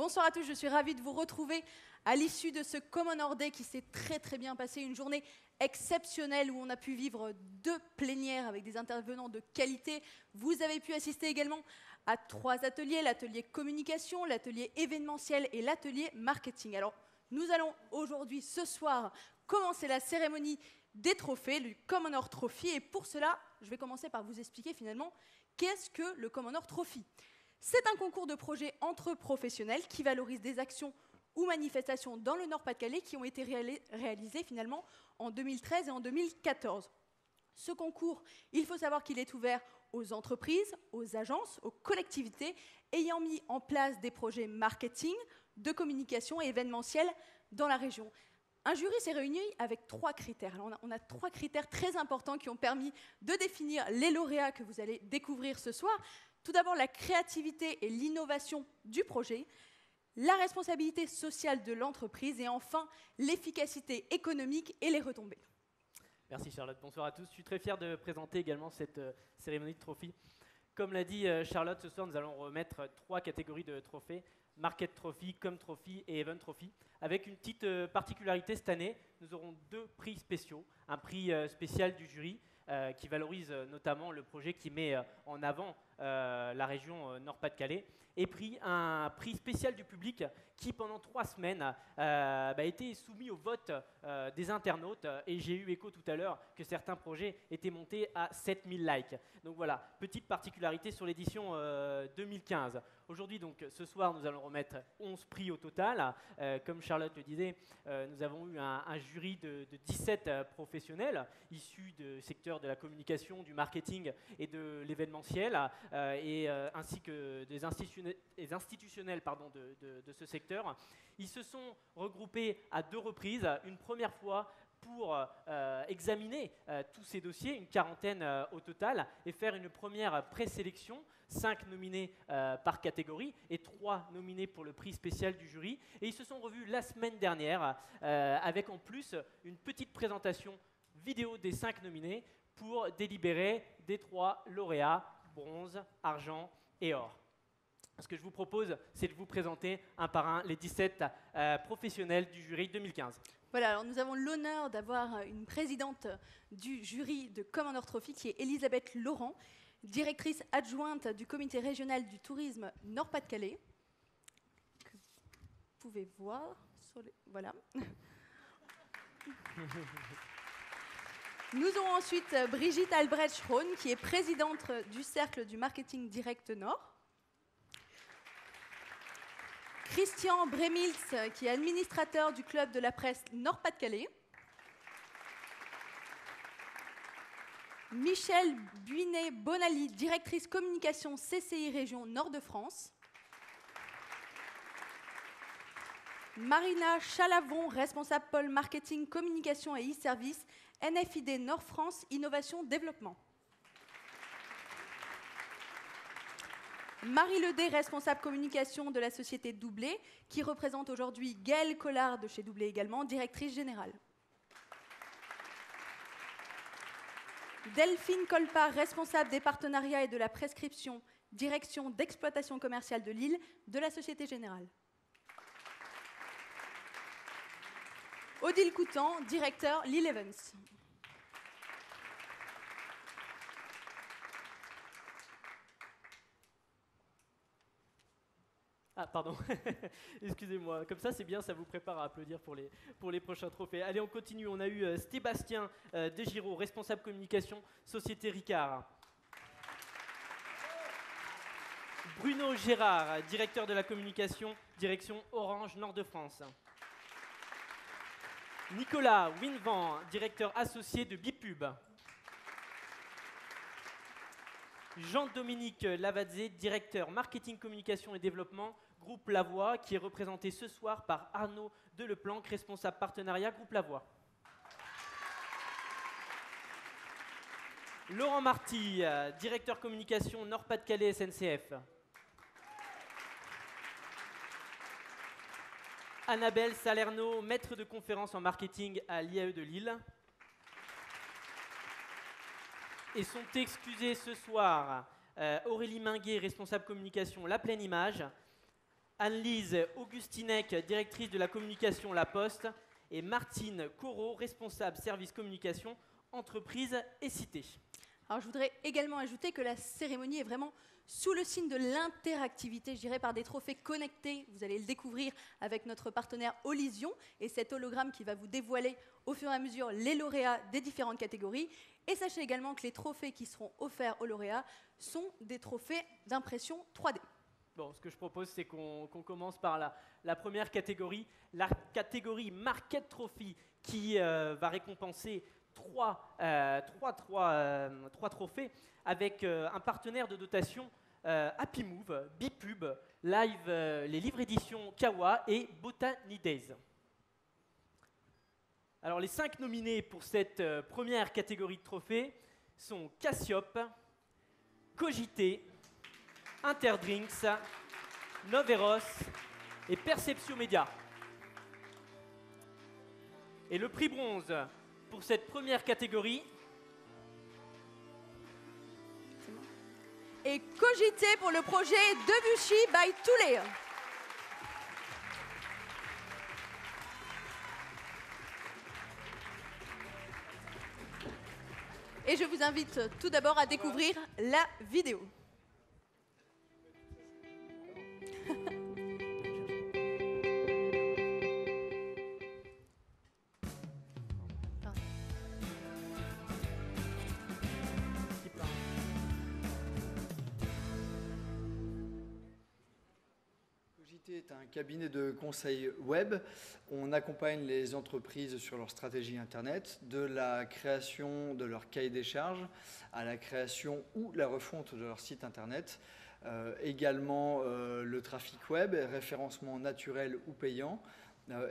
Bonsoir à tous, je suis ravie de vous retrouver à l'issue de ce Common Ore Day qui s'est très bien passé, une journée exceptionnelle où on a pu vivre 2 plénières avec des intervenants de qualité. Vous avez pu assister également à 3 ateliers, l'atelier communication, l'atelier événementiel et l'atelier marketing. Alors, nous allons aujourd'hui, ce soir, commencer la cérémonie des trophées, le Common Ore Trophy, et pour cela, je vais commencer par vous expliquer finalement qu'est-ce que le Common Ore Trophy. C'est un concours de projets entre professionnels qui valorise des actions ou manifestations dans le Nord-Pas-de-Calais qui ont été réalisées finalement en 2013 et en 2014. Ce concours, il faut savoir qu'il est ouvert aux entreprises, aux agences, aux collectivités ayant mis en place des projets marketing, de communication et événementiels dans la région. Un jury s'est réuni avec 3 critères. Alors on a 3 critères très importants qui ont permis de définir les lauréats que vous allez découvrir ce soir. Tout d'abord, la créativité et l'innovation du projet, la responsabilité sociale de l'entreprise et enfin, l'efficacité économique et les retombées. Merci Charlotte, bonsoir à tous. Je suis très fier de présenter également cette cérémonie de trophées. Comme l'a dit Charlotte, ce soir nous allons remettre 3 catégories de trophées. Market Trophy, Com Trophy et Event Trophy. Avec une petite particularité cette année, nous aurons 2 prix spéciaux. Un prix spécial du jury qui valorise notamment le projet qui met en avant la région Nord-Pas-de-Calais, et puis un prix spécial du public qui, pendant 3 semaines, a été soumis au vote des internautes. Et j'ai eu écho tout à l'heure que certains projets étaient montés à 7000 likes. Donc voilà, petite particularité sur l'édition 2015. Aujourd'hui, donc, ce soir, nous allons remettre 11 prix au total. Comme Charlotte le disait, nous avons eu un jury de 17 professionnels issus du secteur de la communication, du marketing et de l'événementiel, ainsi que des institutionnels de ce secteur. Ils se sont regroupés à 2 reprises, une première fois pour examiner tous ces dossiers, une quarantaine au total, et faire une première présélection, 5 nominés par catégorie et 3 nominés pour le prix spécial du jury. Et ils se sont revus la semaine dernière avec en plus une petite présentation vidéo des 5 nominés pour délibérer des 3 lauréats, bronze, argent et or. Ce que je vous propose, c'est de vous présenter un par un les 17 professionnels du jury 2015. Voilà, alors nous avons l'honneur d'avoir une présidente du jury de Common Ore Trophy qui est Elisabeth Laurent, directrice adjointe du comité régional du tourisme Nord-Pas-de-Calais, que vous pouvez voir sur les... Voilà. Nous aurons ensuite Brigitte Albrecht-Schroen, qui est présidente du Cercle du Marketing Direct Nord. Christian Bremils, qui est administrateur du club de la presse Nord-Pas-de-Calais. Michèle Buinet-Bonali, directrice communication CCI Région Nord-de-France. Marina Chalavon, responsable pôle marketing, communication et e-service, NFID Nord-France, Innovation Développement. Marie Ledé, responsable communication de la société Doublé, qui représente aujourd'hui Gaëlle Collard de chez Doublé également, directrice générale. Delphine Colpart, responsable des partenariats et de la prescription, direction d'exploitation commerciale de Lille, de la Société Générale. Odile Coutan, directeur Lille Events. Ah, pardon, excusez-moi. Comme ça, c'est bien, ça vous prépare à applaudir pour les prochains trophées. Allez, on continue. On a eu Sébastien Desgiraud, responsable communication, Société Ricard. Bruno Gérard, directeur de la communication, direction Orange Nord-de-France. Nicolas Winvan, directeur associé de Bipub. Jean-Dominique Lavazé, directeur marketing, communication et développement, groupe La Voix, qui est représenté ce soir par Arnaud Deleplanque, responsable partenariat, groupe La Voix. Laurent Marty, directeur communication Nord-Pas-de-Calais SNCF. Annabelle Salerno, maître de conférence en marketing à l'IAE de Lille. Et sont excusés ce soir Aurélie Minguet, responsable communication La Pleine Image, Anne-Lise Augustinec, directrice de la communication La Poste, et Martine Corot, responsable service communication, entreprise et cité. Alors, je voudrais également ajouter que la cérémonie est vraiment sous le signe de l'interactivité, je dirais par des trophées connectés. Vous allez le découvrir avec notre partenaire Olision et cet hologramme qui va vous dévoiler au fur et à mesure les lauréats des différentes catégories. Et sachez également que les trophées qui seront offerts aux lauréats sont des trophées d'impression 3D. Bon, ce que je propose, c'est qu'on commence par la première catégorie, la catégorie Market Trophy, qui va récompenser trois trophées avec un partenaire de dotation Happy Move, Bipub, Live, les livres éditions Kawa et Botany Days. Alors les 5 nominés pour cette première catégorie de trophées sont Cassiope, Cogité, Interdrinks, Noveros et Perception Média. Et le prix bronze pour cette première catégorie et Cogité pour le projet Debussy by Toulet. Et je vous invite tout d'abord à découvrir la vidéo. Cogité est un cabinet de conseil web. On accompagne les entreprises sur leur stratégie Internet, de la création de leur cahier des charges à la création ou la refonte de leur site Internet. Également le trafic web, référencement naturel ou payant,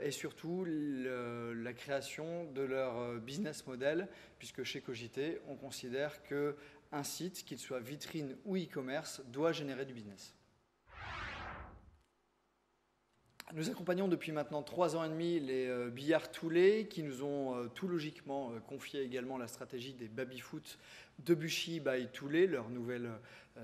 et surtout la création de leur business model, puisque chez Cogité, on considère qu'un site, qu'il soit vitrine ou e-commerce, doit générer du business. Nous accompagnons depuis maintenant 3 ans et demi les Billards Toulet qui nous ont tout logiquement confié également la stratégie des baby-foot Debussy by Toulet, leur nouvelle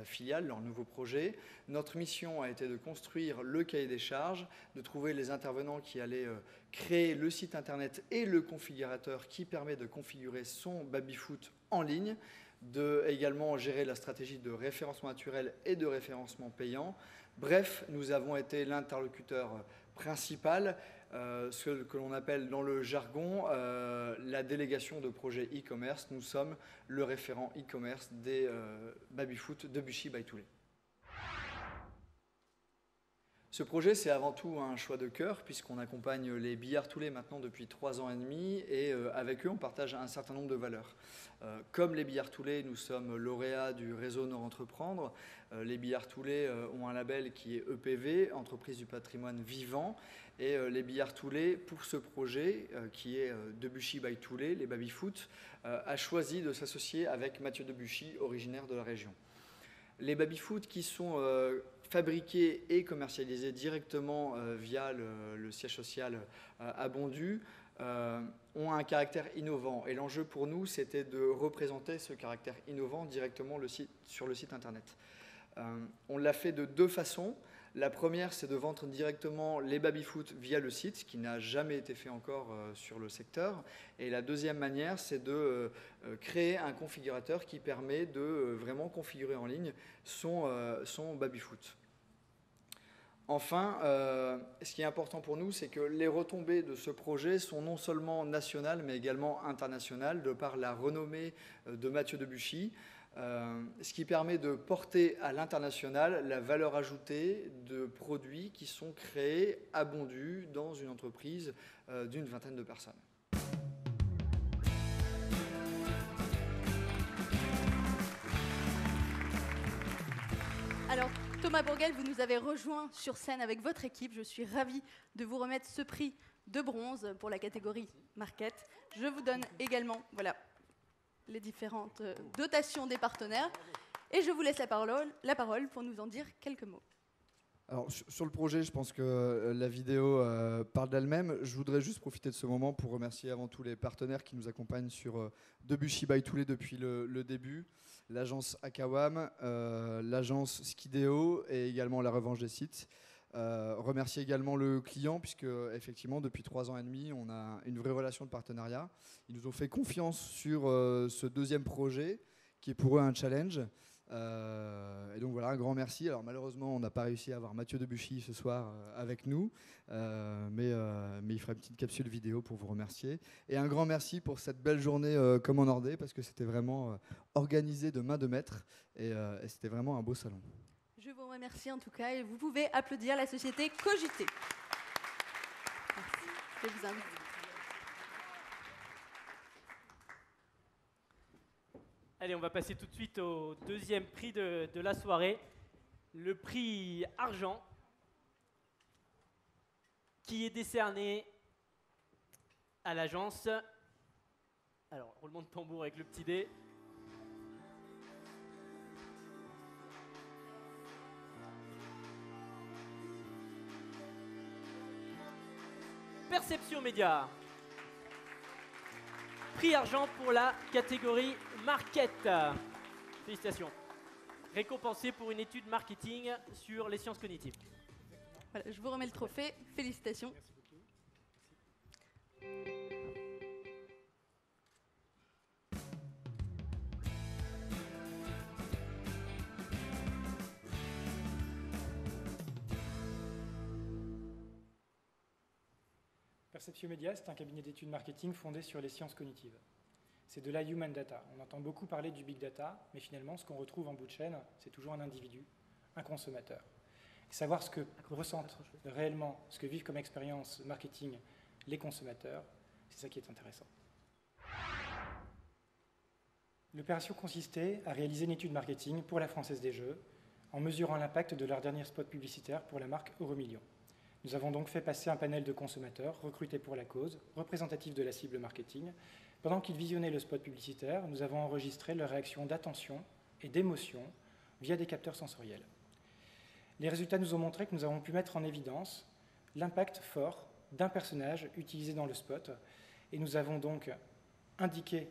filiale, leur nouveau projet. Notre mission a été de construire le cahier des charges, de trouver les intervenants qui allaient créer le site internet et le configurateur qui permet de configurer son baby-foot en ligne, de également gérer la stratégie de référencement naturel et de référencement payant. Bref, nous avons été l'interlocuteur principal, ce que l'on appelle dans le jargon la délégation de projet e-commerce. Nous sommes le référent e-commerce des baby-foot Debussy by Toulet. Ce projet, c'est avant tout un choix de cœur, puisqu'on accompagne les Billards Toulet maintenant depuis 3 ans et demi, et avec eux, on partage un certain nombre de valeurs. Comme les Billards Toulet, nous sommes lauréats du réseau Nord Entreprendre. Les Billards Toulet ont un label qui est EPV, Entreprise du patrimoine vivant, et les Billards Toulet, pour ce projet, qui est Debussy by Toulet, les baby-foot, a choisi de s'associer avec Mathieu Debussy, originaire de la région. Les baby-foot qui sont fabriqués et commercialisés directement via le siège social à Bondu ont un caractère innovant. Et l'enjeu pour nous, c'était de représenter ce caractère innovant directement sur le site internet. On l'a fait de 2 façons. La première, c'est de vendre directement les baby-foot via le site, ce qui n'a jamais été fait encore sur le secteur. Et la deuxième manière, c'est de créer un configurateur qui permet de vraiment configurer en ligne son baby-foot. Enfin, ce qui est important pour nous, c'est que les retombées de ce projet sont non seulement nationales, mais également internationales, de par la renommée de Mathieu Debussy, ce qui permet de porter à l'international la valeur ajoutée de produits qui sont créés à Bondu dans une entreprise d'une 20aine de personnes. Alors, Thomas Bourguel, vous nous avez rejoint sur scène avec votre équipe. Je suis ravie de vous remettre ce prix de bronze pour la catégorie Market. Je vous donne également les différentes dotations des partenaires. Et je vous laisse la parole pour nous en dire quelques mots. Alors, sur le projet, je pense que la vidéo parle d'elle-même. Je voudrais juste profiter de ce moment pour remercier avant tout les partenaires qui nous accompagnent sur Debussy by Toulet depuis le début. L'agence Akawam, l'agence Skideo et également la Revanche des sites. Remercier également le client, puisque effectivement depuis 3 ans et demi, on a une vraie relation de partenariat. Ils nous ont fait confiance sur ce deuxième projet, qui est pour eux un challenge. Et donc voilà, un grand merci. Alors malheureusement, on n'a pas réussi à avoir Mathieu Debuchy ce soir avec nous, mais il fera une petite capsule vidéo pour vous remercier. Et un grand merci pour cette belle journée Common Order, parce que c'était vraiment organisé de main de maître, et c'était vraiment un beau salon. Je vous remercie en tout cas et vous pouvez applaudir la société Cogité. Merci. Je vous invite. Allez, on va passer tout de suite au deuxième prix de la soirée, le prix argent, qui est décerné à l'agence. Alors, roulement de tambour avec le petit dé. Perception Média. Prix argent pour la catégorie Market. Félicitations. Récompensé pour une étude marketing sur les sciences cognitives. Voilà, je vous remets le trophée. Félicitations. Perception Média, c'est un cabinet d'études marketing fondé sur les sciences cognitives. C'est de la human data. On entend beaucoup parler du big data, mais finalement, ce qu'on retrouve en bout de chaîne, c'est toujours un individu, un consommateur. Et savoir ce que ressentent réellement, ce que vivent comme expérience marketing les consommateurs, c'est ça qui est intéressant. L'opération consistait à réaliser une étude marketing pour la Française des Jeux, en mesurant l'impact de leur dernier spot publicitaire pour la marque Euromillions. Nous avons donc fait passer un panel de consommateurs recrutés pour la cause, représentatifs de la cible marketing. Pendant qu'ils visionnaient le spot publicitaire, nous avons enregistré leurs réactions d'attention et d'émotion via des capteurs sensoriels. Les résultats nous ont montré que nous avons pu mettre en évidence l'impact fort d'un personnage utilisé dans le spot, et nous avons donc indiqué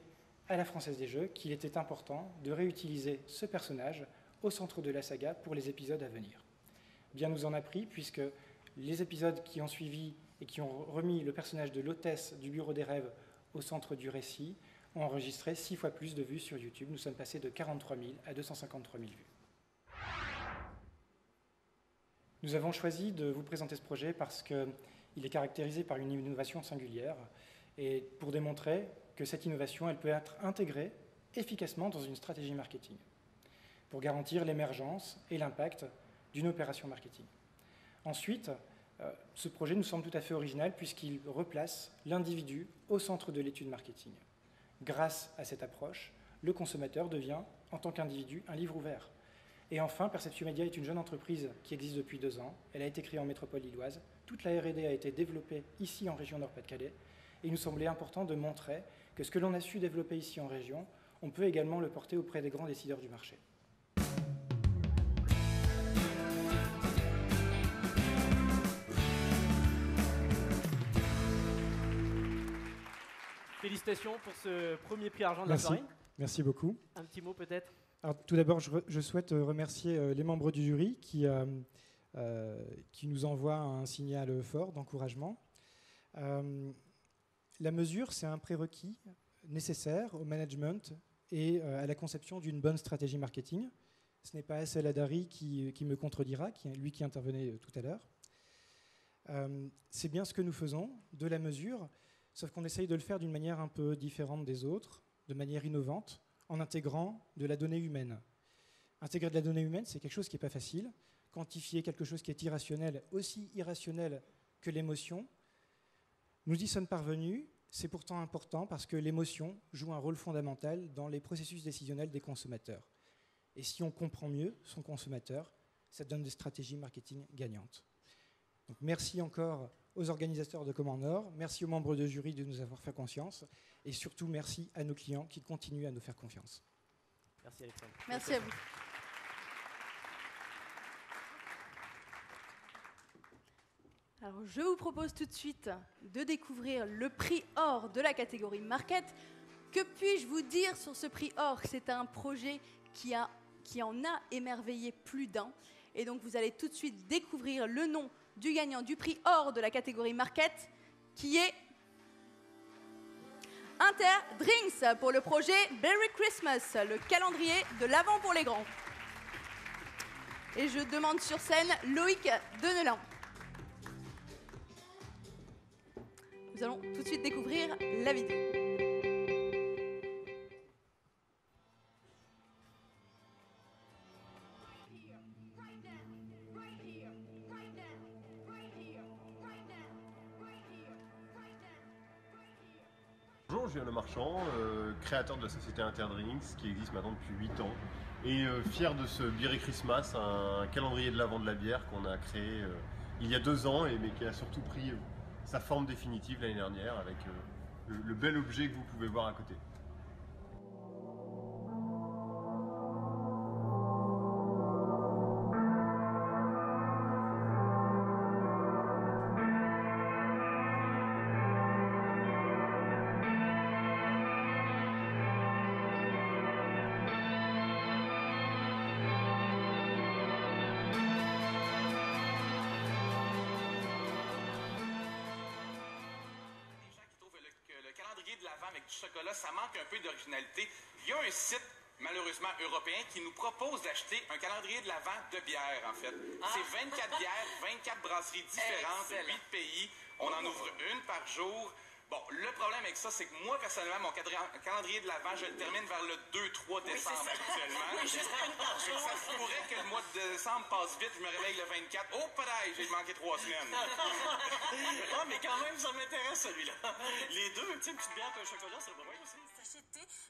à la Française des Jeux qu'il était important de réutiliser ce personnage au centre de la saga pour les épisodes à venir. Bien nous en a pris, puisque les épisodes qui ont suivi et qui ont remis le personnage de l'hôtesse du Bureau des Rêves au centre du récit ont enregistré 6 fois plus de vues sur YouTube. Nous sommes passés de 43 000 à 253 000 vues. Nous avons choisi de vous présenter ce projet parce qu'il est caractérisé par une innovation singulière et pour démontrer que cette innovation, elle peut être intégrée efficacement dans une stratégie marketing pour garantir l'émergence et l'impact d'une opération marketing. Ensuite, ce projet nous semble tout à fait original puisqu'il replace l'individu au centre de l'étude marketing. Grâce à cette approche, le consommateur devient, en tant qu'individu, un livre ouvert. Et enfin, Perception Média est une jeune entreprise qui existe depuis 2 ans. Elle a été créée en métropole lilloise. Toute la R&D a été développée ici en région Nord-Pas-de-Calais. Et il nous semblait important de montrer que ce que l'on a su développer ici en région, on peut également le porter auprès des grands décideurs du marché. Félicitations pour ce premier prix argent de la soirée. Merci beaucoup. Un petit mot peut-être. Alors, tout d'abord, je souhaite remercier les membres du jury qui nous envoient un signal fort d'encouragement. La mesure, c'est un prérequis nécessaire au management et à la conception d'une bonne stratégie marketing. Ce n'est pas Assel Adari qui me contredira, lui qui intervenait tout à l'heure. C'est bien ce que nous faisons, de la mesure, sauf qu'on essaye de le faire d'une manière un peu différente des autres, de manière innovante, en intégrant de la donnée humaine. Intégrer de la donnée humaine, c'est quelque chose qui n'est pas facile. Quantifier quelque chose qui est irrationnel, aussi irrationnel que l'émotion, nous y sommes parvenus. C'est pourtant important parce que l'émotion joue un rôle fondamental dans les processus décisionnels des consommateurs. Et si on comprend mieux son consommateur, ça donne des stratégies marketing gagnantes. Donc merci encore aux organisateurs de Common Nord, merci aux membres de jury de nous avoir fait confiance, et surtout merci à nos clients qui continuent à nous faire confiance. Merci Alexandre. Merci à vous. Alors, je vous propose tout de suite de découvrir le prix or de la catégorie Market. Que puis-je vous dire sur ce prix or? C'est un projet qui en a émerveillé plus d'un. Et donc vous allez tout de suite découvrir le nom du gagnant du prix or de la catégorie Market, qui est Inter Drinks pour le projet Berry Christmas, le calendrier de l'Avent pour les grands. Et je demande sur scène Loïc Denelin. Nous allons tout de suite découvrir la vidéo. Bonjour, Julien Le Marchand, créateur de la société Interdrinks qui existe maintenant depuis 8 ans et fier de ce Berry Christmas, un calendrier de l'Avent de la bière qu'on a créé il y a 2 ans mais qui a surtout pris sa forme définitive l'année dernière avec le bel objet que vous pouvez voir à côté. De l'Avent avec du chocolat, ça manque un peu d'originalité. Il y a un site, malheureusement européen, qui nous propose d'acheter un calendrier de l'Avent de bière, en fait. C'est 24 bières, 24 brasseries différentes, 8 pays. On en ouvre une par jour. Bon, le problème avec ça, c'est que moi, personnellement, mon calendrier de l'Avent, je le termine vers le 2-3 décembre actuellement. Oui, juste une par jour. Ça se pourrait que le mois de décembre passe vite, je me réveille le 24. Oh, pareil, j'ai manqué 3 semaines. Ah, mais quand même, ça m'intéresse celui-là. Les deux, tu sais, une petite bière et un chocolat, c'est pas mal aussi.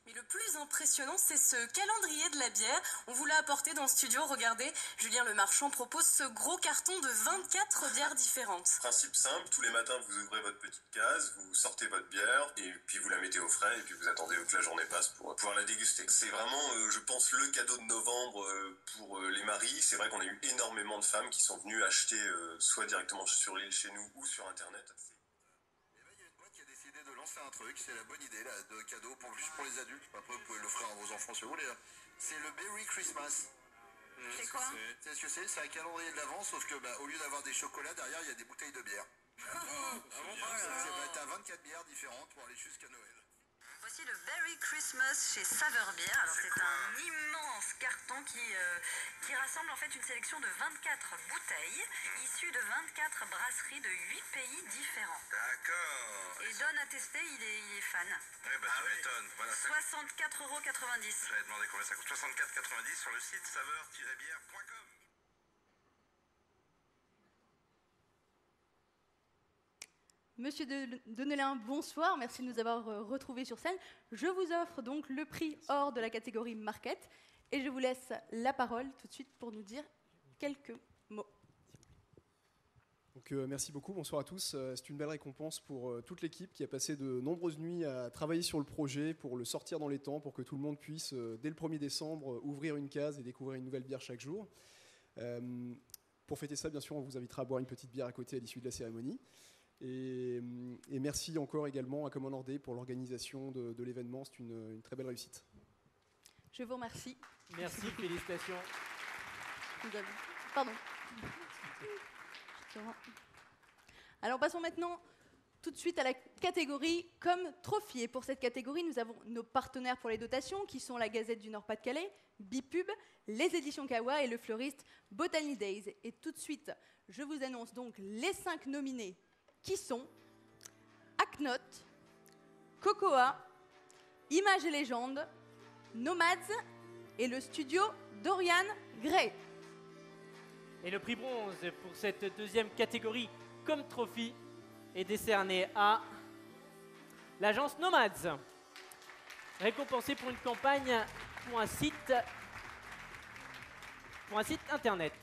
Mais le plus impressionnant, c'est ce calendrier de la bière. On vous l'a apporté dans le studio. Regardez, Julien Le Marchand propose ce gros carton de 24 bières différentes. Principe simple, tous les matins vous ouvrez votre petite case, vous sortez votre bière et puis vous la mettez au frais et puis vous attendez que la journée passe pour pouvoir la déguster. C'est vraiment, je pense, le cadeau de novembre pour les maris. C'est vrai qu'on a eu énormément de femmes qui sont venues acheter soit directement sur l'île chez nous ou sur internet. De lancer un truc, c'est la bonne idée là, de cadeau juste pour les adultes. Après vous pouvez l'offrir à vos enfants si vous voulez. C'est le Berry Christmas. C'est quoi? C'est ce que c'est un calendrier de l'Avent, sauf que au lieu d'avoir des chocolats, derrière il y a des bouteilles de bière. T'as 24 bières différentes pour aller jusqu'à Noël. Voici le Berry Christmas chez Saveur Bière. Alors c'est un immense carton qui rassemble en fait une sélection de 24 bouteilles issues de 24 brasseries de 8 pays différents. D'accord. Et Don a testé, il est fan. Ouais, tu m'étonnes. Voilà, 64,90 €. J'avais demandé combien ça coûte. 64,90 sur le site saveur-bière.com. Monsieur Denelin, bonsoir, merci de nous avoir retrouvés sur scène. Je vous offre donc le prix or de la catégorie Market et je vous laisse la parole tout de suite pour nous dire quelques mots. Donc, merci beaucoup, bonsoir à tous. C'est une belle récompense pour toute l'équipe qui a passé de nombreuses nuits à travailler sur le projet pour le sortir dans les temps, pour que tout le monde puisse, dès le 1er décembre, ouvrir une case et découvrir une nouvelle bière chaque jour. Pour fêter ça, bien sûr, on vous invitera à boire une petite bière à côté à l'issue de la cérémonie. Et merci encore également à Common Ordet pour l'organisation de l'événement. C'est une très belle réussite. Je vous remercie. Merci, félicitations. Pardon. Alors passons maintenant tout de suite à la catégorie comme trophy. Et pour cette catégorie, nous avons nos partenaires pour les dotations qui sont la Gazette du Nord-Pas-de-Calais, Bipub, les éditions Kawa et le fleuriste Botany Days. Et tout de suite, je vous annonce donc les 5 nominés qui sont Acnot, Cocoa, Images et Légendes, Nomads et le studio Dorian Gray. Et le prix bronze pour cette deuxième catégorie comme trophy est décerné à l'agence Nomads, récompensée pour une campagne pour un site internet.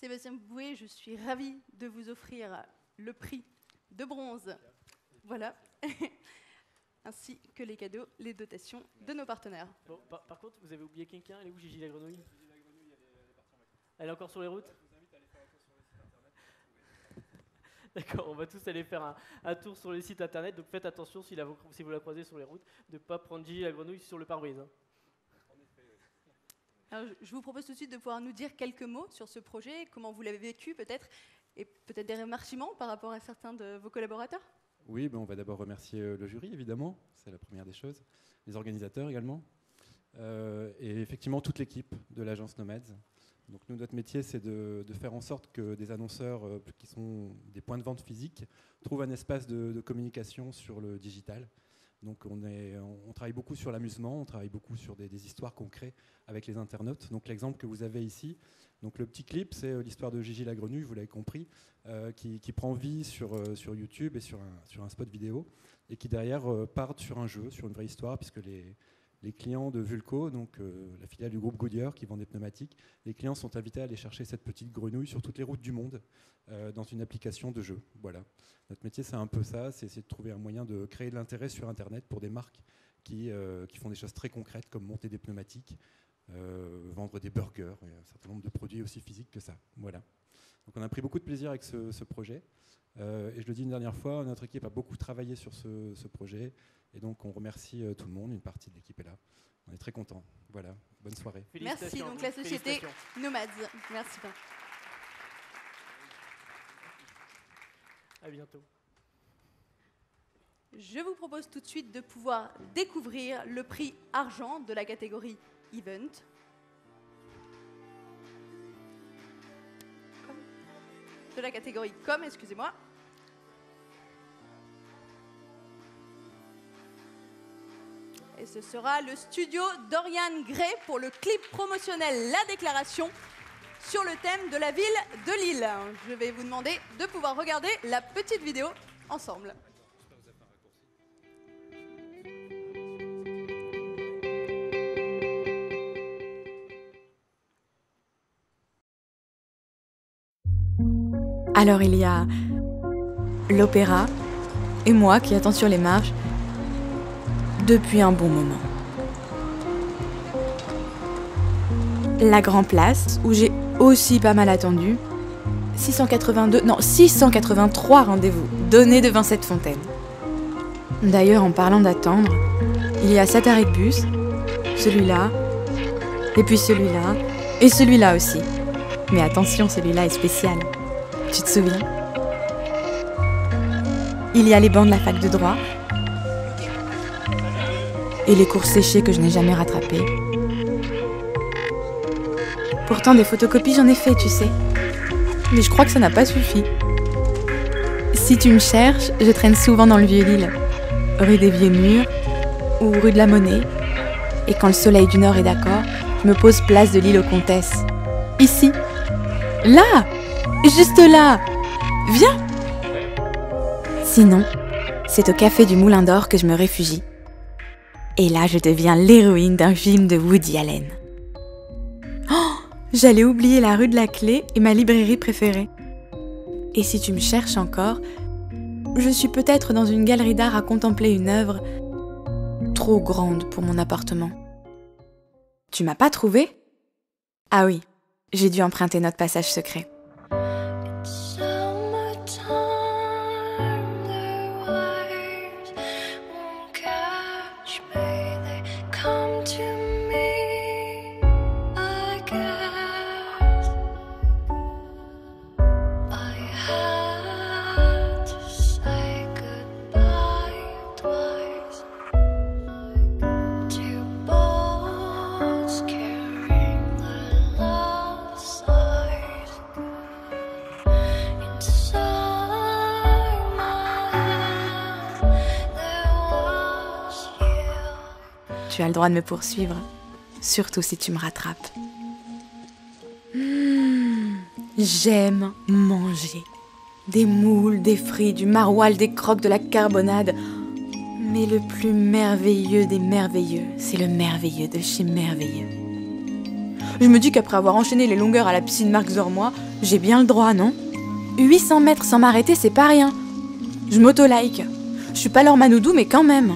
Sébastien Bouet, je suis ravie de vous offrir le prix de bronze. Voilà. Ainsi que les cadeaux, les dotations de nos partenaires. Bon, par contre, vous avez oublié quelqu'un. Elle est où, Gigi la grenouille? Elle est encore sur les routes? D'accord, on va tous aller faire un tour sur les sites internet. Donc faites attention si vous la croisez sur les routes, de ne pas prendre Gigi la grenouille sur le pare-brise. Hein. Alors, je vous propose tout de suite de pouvoir nous dire quelques mots sur ce projet, comment vous l'avez vécu peut-être, et peut-être des remerciements par rapport à certains de vos collaborateurs. Oui, on va d'abord remercier le jury, évidemment, c'est la première des choses, les organisateurs également, et effectivement toute l'équipe de l'agence Nomads. Donc nous, notre métier, c'est de faire en sorte que des annonceurs qui sont des points de vente physiques trouvent un espace de communication sur le digital. Donc on travaille beaucoup sur l'amusement, on travaille beaucoup sur des histoires qu'on crée avec les internautes. Donc l'exemple que vous avez ici, donc le petit clip, c'est l'histoire de Gigi la grenouille, vous l'avez compris, qui prend vie sur YouTube et sur un spot vidéo, et qui derrière part sur un jeu, sur une vraie histoire, puisque les clients de Vulco, donc la filiale du groupe Goodyear qui vend des pneumatiques, les clients sont invités à aller chercher cette petite grenouille sur toutes les routes du monde dans une application de jeu. Voilà. Notre métier, c'est un peu ça, c'est essayer de trouver un moyen de créer de l'intérêt sur Internet pour des marques qui font des choses très concrètes comme monter des pneumatiques, vendre des burgers, et un certain nombre de produits aussi physiques que ça. Voilà. Donc on a pris beaucoup de plaisir avec ce projet. Et je le dis une dernière fois, notre équipe a beaucoup travaillé sur ce projet. Et donc on remercie tout le monde, une partie de l'équipe est là. On est très contents. Voilà, bonne soirée. Merci, donc la société Nomads. Merci bien. À bientôt. Je vous propose tout de suite de pouvoir découvrir le prix argent de la catégorie Event. De la catégorie Com, excusez-moi. Et ce sera le studio Dorian Gray pour le clip promotionnel La Déclaration sur le thème de la ville de Lille. Je vais vous demander de pouvoir regarder la petite vidéo ensemble. Alors il y a l'opéra et moi qui attends sur les marches depuis un bon moment. La Grand Place, où j'ai aussi pas mal attendu. 683 rendez-vous donnés devant cette fontaine. D'ailleurs, en parlant d'attendre, il y a 7 arrêts de bus, celui-là, et puis celui-là, et celui-là aussi. Mais attention, celui-là est spécial. Tu te souviens? Il y a les bancs de la fac de droit, et les cours séchés que je n'ai jamais rattrapés. Pourtant, des photocopies, j'en ai fait, tu sais. Mais je crois que ça n'a pas suffi. Si tu me cherches, je traîne souvent dans le Vieux-Lille, rue des Vieux Murs ou rue de la Monnaie. Et quand le soleil du Nord est d'accord, je me pose place de l'île aux Comtesses. Ici. Là! Juste là! Viens! Sinon, c'est au café du Moulin d'Or que je me réfugie. Et là, je deviens l'héroïne d'un film de Woody Allen. Oh, j'allais oublier la rue de la Clé et ma librairie préférée. Et si tu me cherches encore, je suis peut-être dans une galerie d'art à contempler une œuvre trop grande pour mon appartement. Tu m'as pas trouvé? Ah oui, j'ai dû emprunter notre passage secret. tu as le droit de me poursuivre. Surtout si tu me rattrapes. J'aime manger. Des moules, des frites, du maroilles, des croques, de la carbonade. Mais le plus merveilleux des merveilleux, c'est le merveilleux de chez Merveilleux. Je me dis qu'après avoir enchaîné les longueurs à la piscine Marc Zormois, j'ai bien le droit, non? 800 mètres sans m'arrêter, c'est pas rien. Je m'auto-like. Je suis pas leur Manoudou, mais quand même.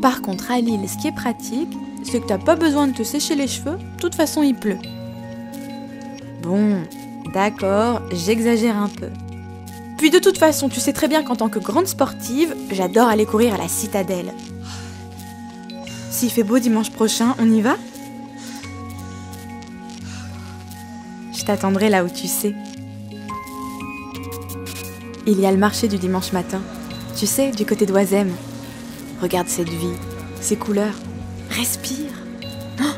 Par contre, à Lille, ce qui est pratique, c'est que t'as pas besoin de te sécher les cheveux, de toute façon il pleut. Bon, d'accord, j'exagère un peu. Puis de toute façon, tu sais très bien qu'en tant que grande sportive, j'adore aller courir à la Citadelle. S'il fait beau dimanche prochain, on y va? Je t'attendrai là où tu sais. Il y a le marché du dimanche matin, tu sais, du côté d'Oisem. Regarde cette vie, ces couleurs. Respire. Oh,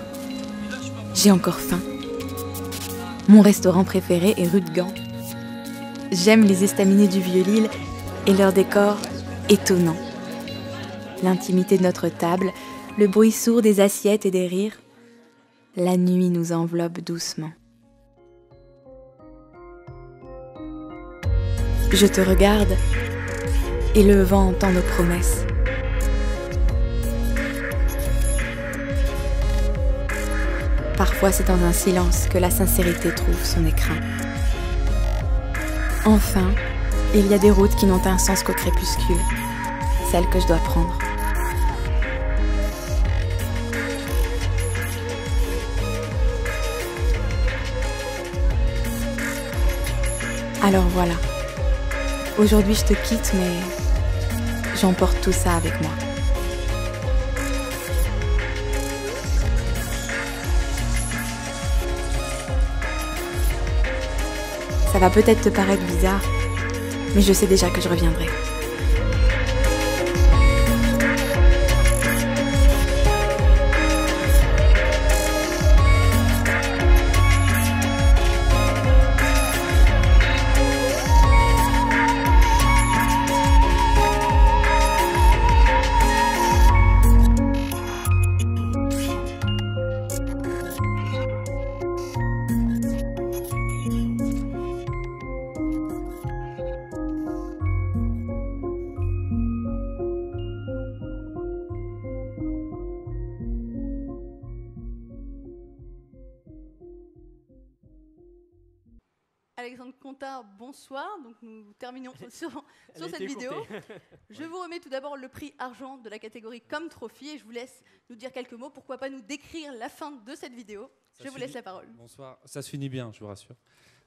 j'ai encore faim. Mon restaurant préféré est rue de Gand. J'aime les estaminets du Vieux-Lille et leur décor étonnant. L'intimité de notre table, le bruit sourd des assiettes et des rires. La nuit nous enveloppe doucement. Je te regarde et le vent entend nos promesses. Parfois, c'est dans un silence que la sincérité trouve son écrin. Enfin, il y a des routes qui n'ont un sens qu'au crépuscule, celles que je dois prendre. Alors voilà, aujourd'hui je te quitte, mais j'emporte tout ça avec moi. Ça va peut-être te paraître bizarre, mais je sais déjà que je reviendrai. Alexandre Contat, bonsoir. Donc nous terminons sur cette vidéo. Je vous remets tout d'abord le prix argent de la catégorie Comme Trophy et je vous laisse nous dire quelques mots. Pourquoi pas nous décrire la fin de cette vidéo. Je vous laisse la parole. Bonsoir. Ça se finit bien, je vous rassure.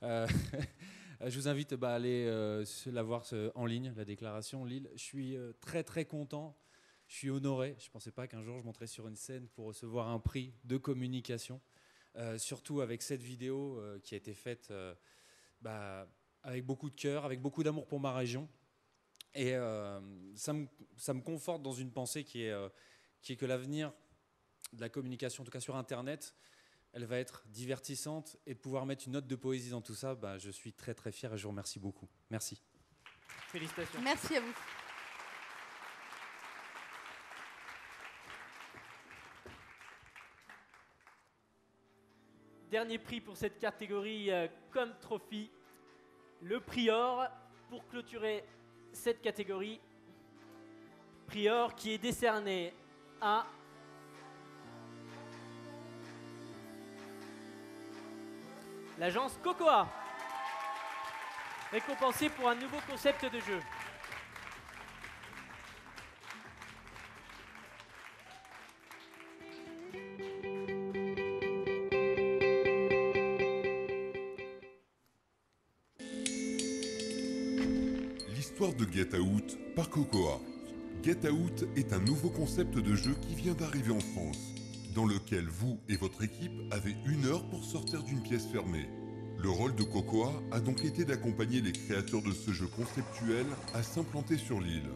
Je vous invite à aller la voir en ligne, la déclaration Lille. Je suis très très content. Je suis honoré. Je ne pensais pas qu'un jour je monterais sur une scène pour recevoir un prix de communication. Surtout avec cette vidéo qui a été faite avec beaucoup de cœur, avec beaucoup d'amour pour ma région. Et ça me conforte dans une pensée qui est que l'avenir de la communication, en tout cas sur Internet, elle va être divertissante. Et de pouvoir mettre une note de poésie dans tout ça, je suis très très fier et je vous remercie beaucoup. Merci. Félicitations. Merci à vous. Dernier prix pour cette catégorie Comme Trophy, le Prior. Pour clôturer cette catégorie, Prior qui est décerné à l'agence Cocoa, récompensée pour un nouveau concept de jeu. L'histoire de Get Out par Cocoa. Get Out est un nouveau concept de jeu qui vient d'arriver en France, dans lequel vous et votre équipe avez 1 heure pour sortir d'une pièce fermée. Le rôle de Cocoa a donc été d'accompagner les créateurs de ce jeu conceptuel à s'implanter sur l'île.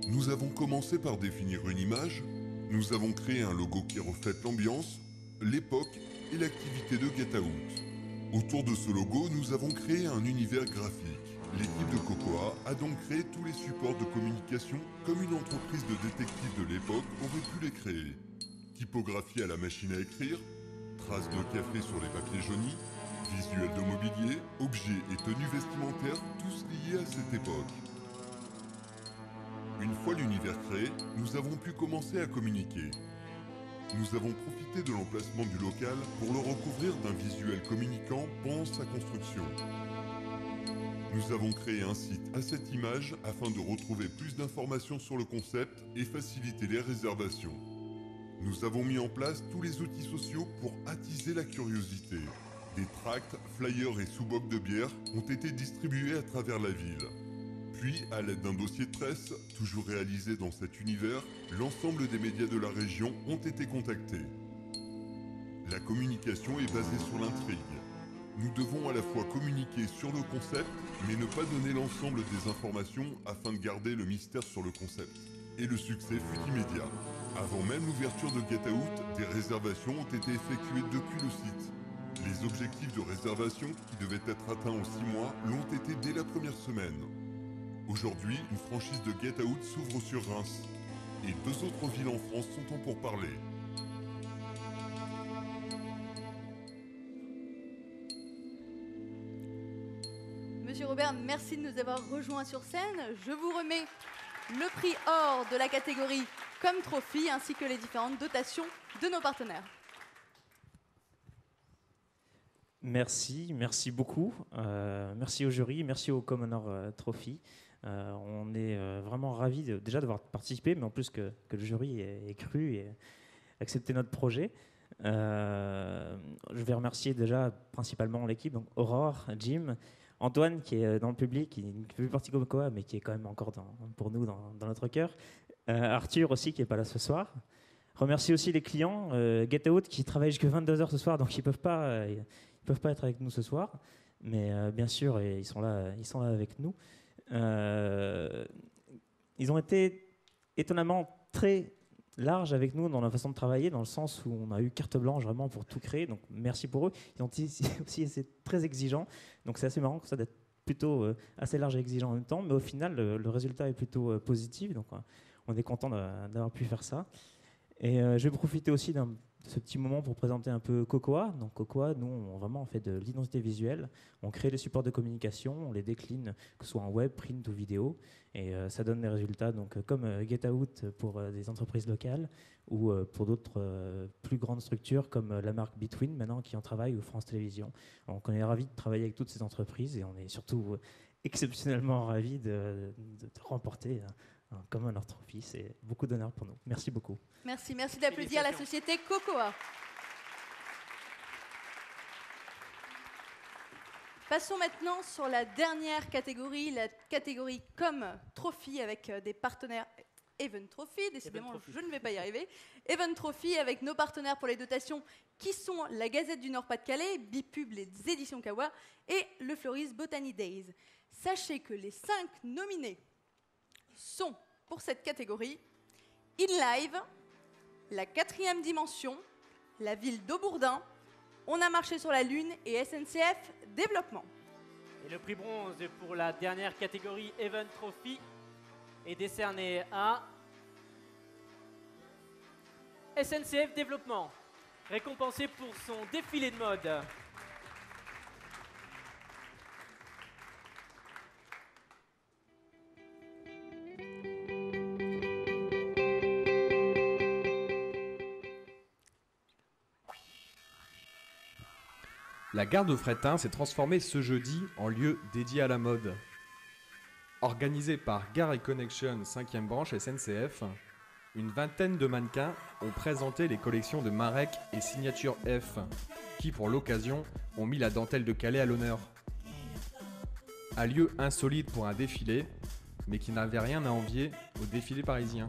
Nous avons commencé par définir une image, nous avons créé un logo qui reflète l'ambiance, l'époque et l'activité de Get Out. Autour de ce logo, nous avons créé un univers graphique. L'équipe de Cocoa a donc créé tous les supports de communication comme une entreprise de détectives de l'époque aurait pu les créer. typographie à la machine à écrire, traces de café sur les papiers jaunis, visuels de mobilier, objets et tenues vestimentaires, tous liés à cette époque. Une fois l'univers créé, nous avons pu commencer à communiquer. Nous avons profité de l'emplacement du local pour le recouvrir d'un visuel communicant pendant sa construction. Nous avons créé un site à cette image afin de retrouver plus d'informations sur le concept et faciliter les réservations. Nous avons mis en place tous les outils sociaux pour attiser la curiosité. Des tracts, flyers et sous-bocs de bière ont été distribués à travers la ville. Puis, à l'aide d'un dossier de presse, toujours réalisé dans cet univers, l'ensemble des médias de la région ont été contactés. La communication est basée sur l'intrigue. Nous devons à la fois communiquer sur le concept, mais ne pas donner l'ensemble des informations afin de garder le mystère sur le concept. Et le succès fut immédiat. Avant même l'ouverture de Get Out, des réservations ont été effectuées depuis le site. Les objectifs de réservation, qui devaient être atteints en 6 mois, l'ont été dès la première semaine. Aujourd'hui, une franchise de Get Out s'ouvre sur Reims. Et 2 autres villes en France sont en pourparlers. Monsieur Robert, merci de nous avoir rejoints sur scène. Je vous remets le prix or de la catégorie Comme Trophy, ainsi que les différentes dotations de nos partenaires. Merci beaucoup. Merci au jury, merci au Common Or Trophy. On est vraiment ravis déjà d'avoir participé, mais en plus que le jury ait cru et accepté notre projet. Je vais remercier déjà principalement l'équipe, donc Aurore, Jim, Antoine qui est dans le public, qui ne fait plus partie de Cocoa, mais qui est quand même encore pour nous dans notre cœur. Arthur aussi qui n'est pas là ce soir. Remercier aussi les clients, Get Out qui travaillent jusqu'à 22h ce soir, donc ils ne peuvent pas être avec nous ce soir. Mais bien sûr, ils sont là avec nous. Ils ont été étonnamment très larges avec nous dans la façon de travailler, dans le sens où on a eu carte blanche vraiment pour tout créer, donc merci pour eux. Ils ont aussi été très exigeants, donc c'est assez marrant ça d'être plutôt assez large et exigeant en même temps, mais au final le résultat est plutôt positif, donc on est content d'avoir pu faire ça. Et je vais profiter aussi de ce petit moment pour présenter un peu Cocoa. Donc Cocoa, nous, on fait de l'identité visuelle. On crée les supports de communication, on les décline, que ce soit en web, print ou vidéo. Et ça donne des résultats donc, comme Get Out pour des entreprises locales ou pour d'autres plus grandes structures comme la marque Between maintenant qui en travaille ou France Télévisions. Donc on est ravis de travailler avec toutes ces entreprises et on est surtout exceptionnellement ravis de remporter un Common Or Trophy. C'est beaucoup d'honneur pour nous. Merci beaucoup. Merci d'applaudir la société Cocoa. Passons maintenant sur la dernière catégorie, la catégorie Comme Trophy avec des partenaires Event Trophy. Décidément, je ne vais pas y arriver. Event Trophy avec nos partenaires pour les dotations qui sont la Gazette du Nord-Pas-de-Calais, Bipub, les éditions Kawa et le Floris Botany Days. Sachez que les 5 nominés sont pour cette catégorie InLive, la 4e dimension, la ville d'Aubourdin, On a marché sur la Lune et SNCF Développement. Et le prix bronze pour la dernière catégorie Event Trophy est décerné à SNCF Développement, récompensé pour son défilé de mode. La gare de Frétin s'est transformée ce jeudi en lieu dédié à la mode. Organisée par Gare & Connection 5e branche SNCF, une vingtaine de mannequins ont présenté les collections de Marek et Signature F, qui pour l'occasion ont mis la dentelle de Calais à l'honneur. Un lieu insolite pour un défilé, mais qui n'avait rien à envier au défilé parisien.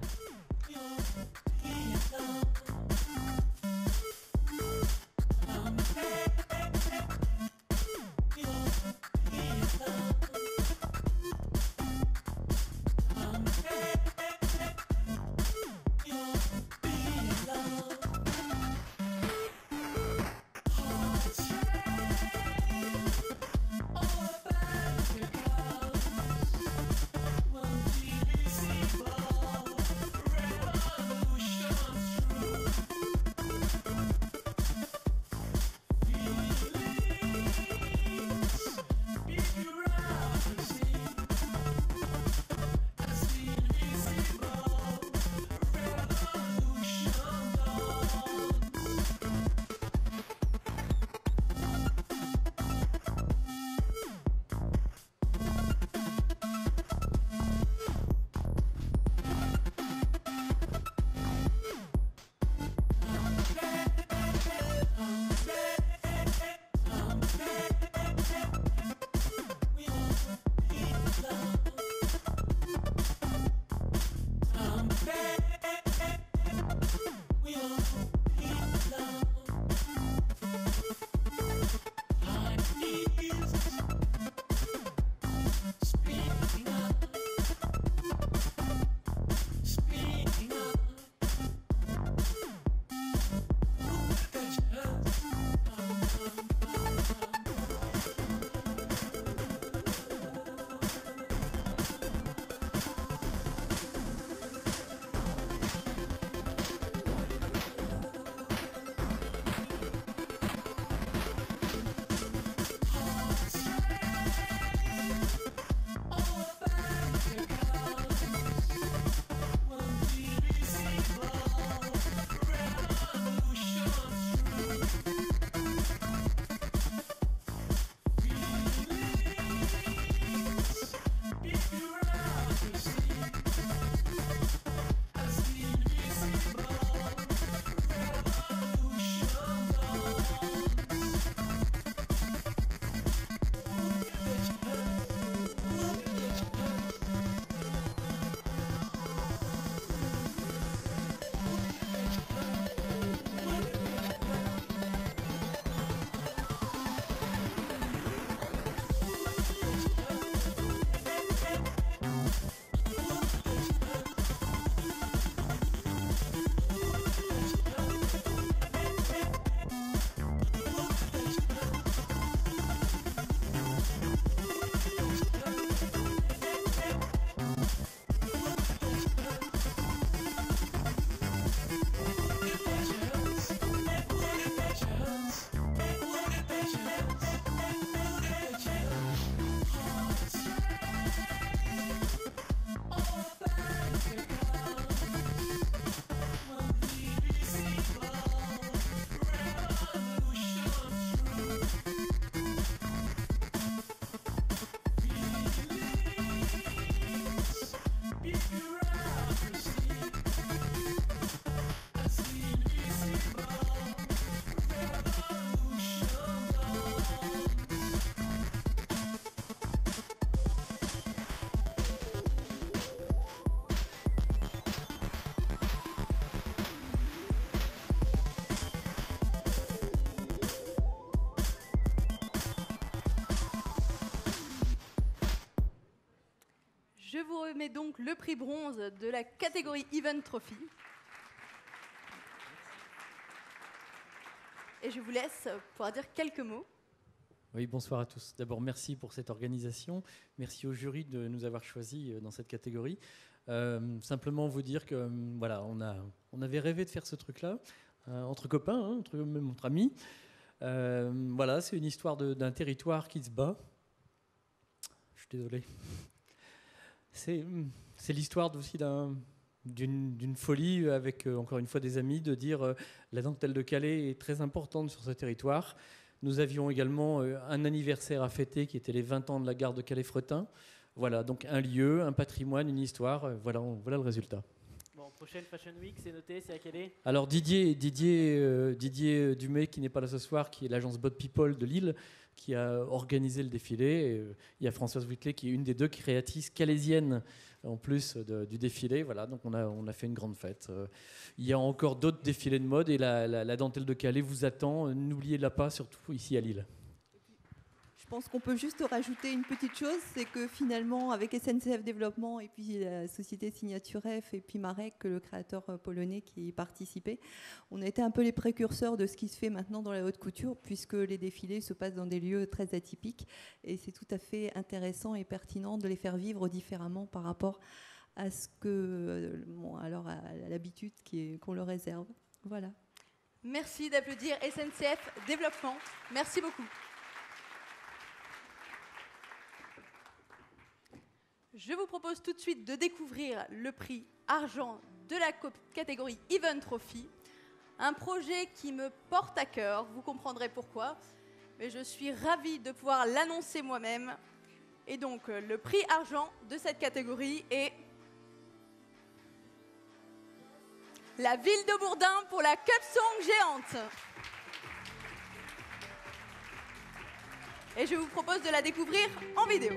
vous remets donc le prix bronze de la catégorie Event Trophy. Et je vous laisse pouvoir dire quelques mots. Oui, bonsoir à tous. D'abord, merci pour cette organisation. Merci au jury de nous avoir choisis dans cette catégorie. Simplement vous dire que voilà, on avait rêvé de faire ce truc-là, entre copains, même entre amis. Voilà, c'est une histoire d'un territoire qui se bat. Je suis désolé. C'est l'histoire aussi d'une folie avec, encore une fois, des amis, de dire la dentelle de Calais est très importante sur ce territoire. Nous avions également un anniversaire à fêter qui était les 20 ans de la gare de Calais-Fretin. Voilà, donc un lieu, un patrimoine, une histoire. Voilà le résultat. Bon, prochaine Fashion Week, c'est noté, c'est à quelle est ? Alors Didier Dumay, qui n'est pas là ce soir, qui est l'agence Bot People de Lille, qui a organisé le défilé. Il y a Françoise Whitley, qui est une des 2 créatrices calaisiennes en plus du défilé. Voilà, donc on a fait une grande fête. Il y a encore d'autres défilés de mode et la dentelle de Calais vous attend. N'oubliez-la pas, surtout ici à Lille. Je pense qu'on peut juste rajouter une petite chose, c'est que finalement, avec SNCF Développement et puis la société Signature F et puis Marek, le créateur polonais qui y participait, on a été un peu les précurseurs de ce qui se fait maintenant dans la haute couture, puisque les défilés se passent dans des lieux très atypiques. Et c'est tout à fait intéressant et pertinent de les faire vivre différemment par rapport à ce que, à l'habitude qu'on leur réserve. Voilà. Merci d'applaudir SNCF Développement. Merci beaucoup. Je vous propose tout de suite de découvrir le prix argent de la catégorie Event Trophy, un projet qui me porte à cœur, vous comprendrez pourquoi, mais je suis ravie de pouvoir l'annoncer moi-même. Et donc, le prix argent de cette catégorie est la ville de Bourdin pour la Cup Song géante. Et je vous propose de la découvrir en vidéo.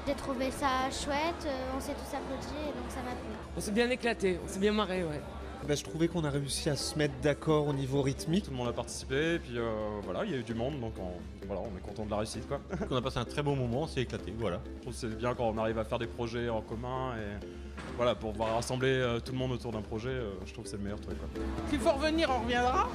J'ai trouvé ça chouette, on s'est tous applaudis et donc ça m'a plu. On s'est bien éclaté, on s'est bien marré, ouais. Je trouvais qu'on a réussi à se mettre d'accord au niveau rythmique. Tout le monde a participé et puis voilà, il y a eu du monde donc on est content de la réussite quoi. On a passé un très beau moment, on s'est éclaté, voilà. Je trouve que c'est bien quand on arrive à faire des projets en commun et voilà, pour pouvoir rassembler tout le monde autour d'un projet, je trouve que c'est le meilleur truc quoi. S'il faut revenir, on reviendra.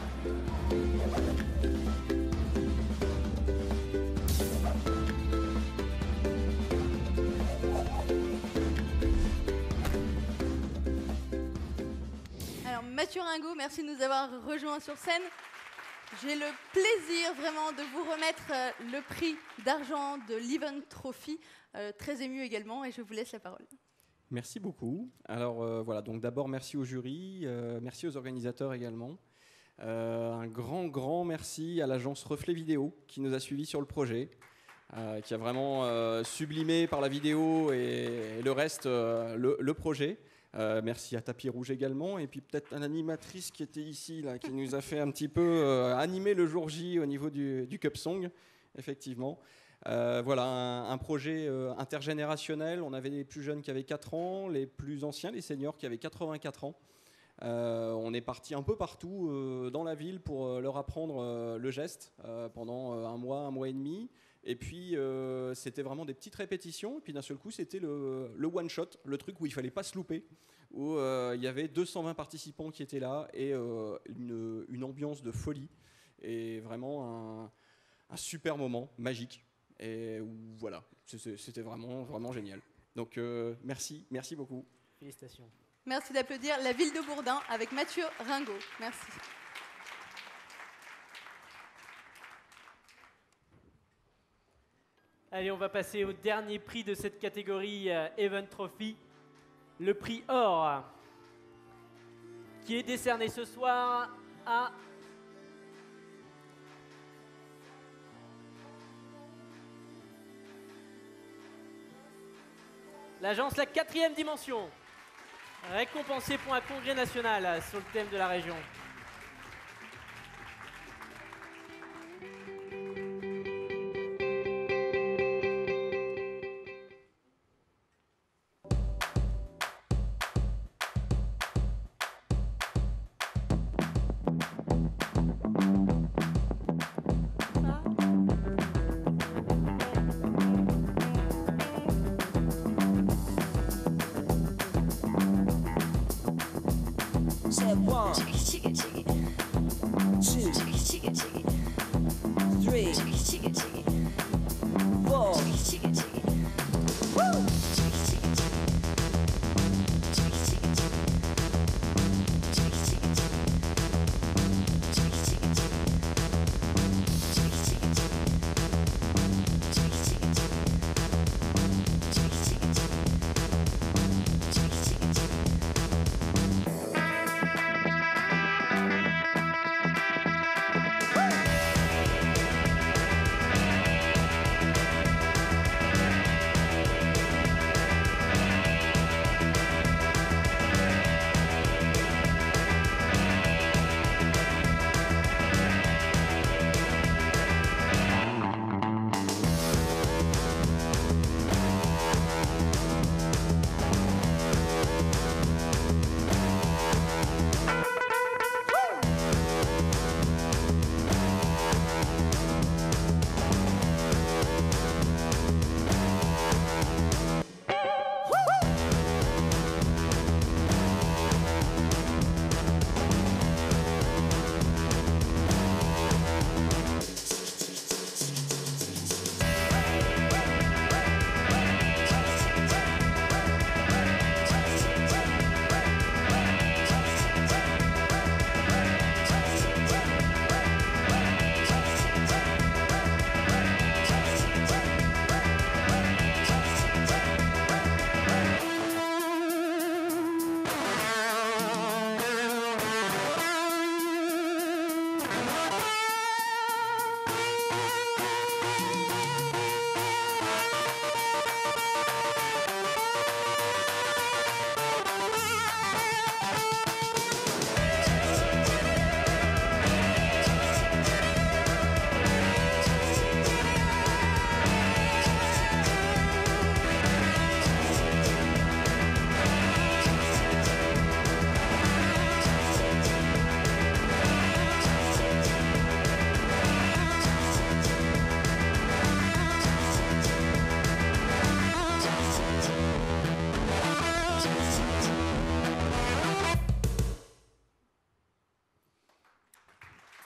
Mathieu Ringot, merci de nous avoir rejoints sur scène. J'ai le plaisir vraiment de vous remettre le prix d'argent de l'Event Trophy, très ému également, et je vous laisse la parole. Merci beaucoup. Alors voilà, donc d'abord merci au jury, merci aux organisateurs également. Un grand merci à l'agence Reflet Vidéo qui nous a suivis sur le projet, qui a vraiment sublimé par la vidéo et le reste le projet. Merci à Tapis Rouge également, et puis peut-être une animatrice qui était ici, là, qui nous a fait un petit peu animer le jour J au niveau du Cup Song, effectivement. Voilà, un projet intergénérationnel. On avait les plus jeunes qui avaient 4 ans, les plus anciens, les seniors qui avaient 84 ans. On est parti un peu partout dans la ville pour leur apprendre le geste pendant un mois et demi. Et puis, c'était vraiment des petites répétitions. Et puis, d'un seul coup, c'était le one-shot, le truc où il ne fallait pas se louper, où il y avait 220 participants qui étaient là et une ambiance de folie. Et vraiment un super moment, magique. Et voilà, c'était vraiment, vraiment génial. Donc, merci beaucoup. Félicitations. Merci d'applaudir la ville de Bourdin avec Mathieu Ringot. Merci. Allez, on va passer au dernier prix de cette catégorie Event Trophy, le prix or, qui est décerné ce soir à l'agence La 4e Dimension, récompensée pour un congrès national sur le thème de la région.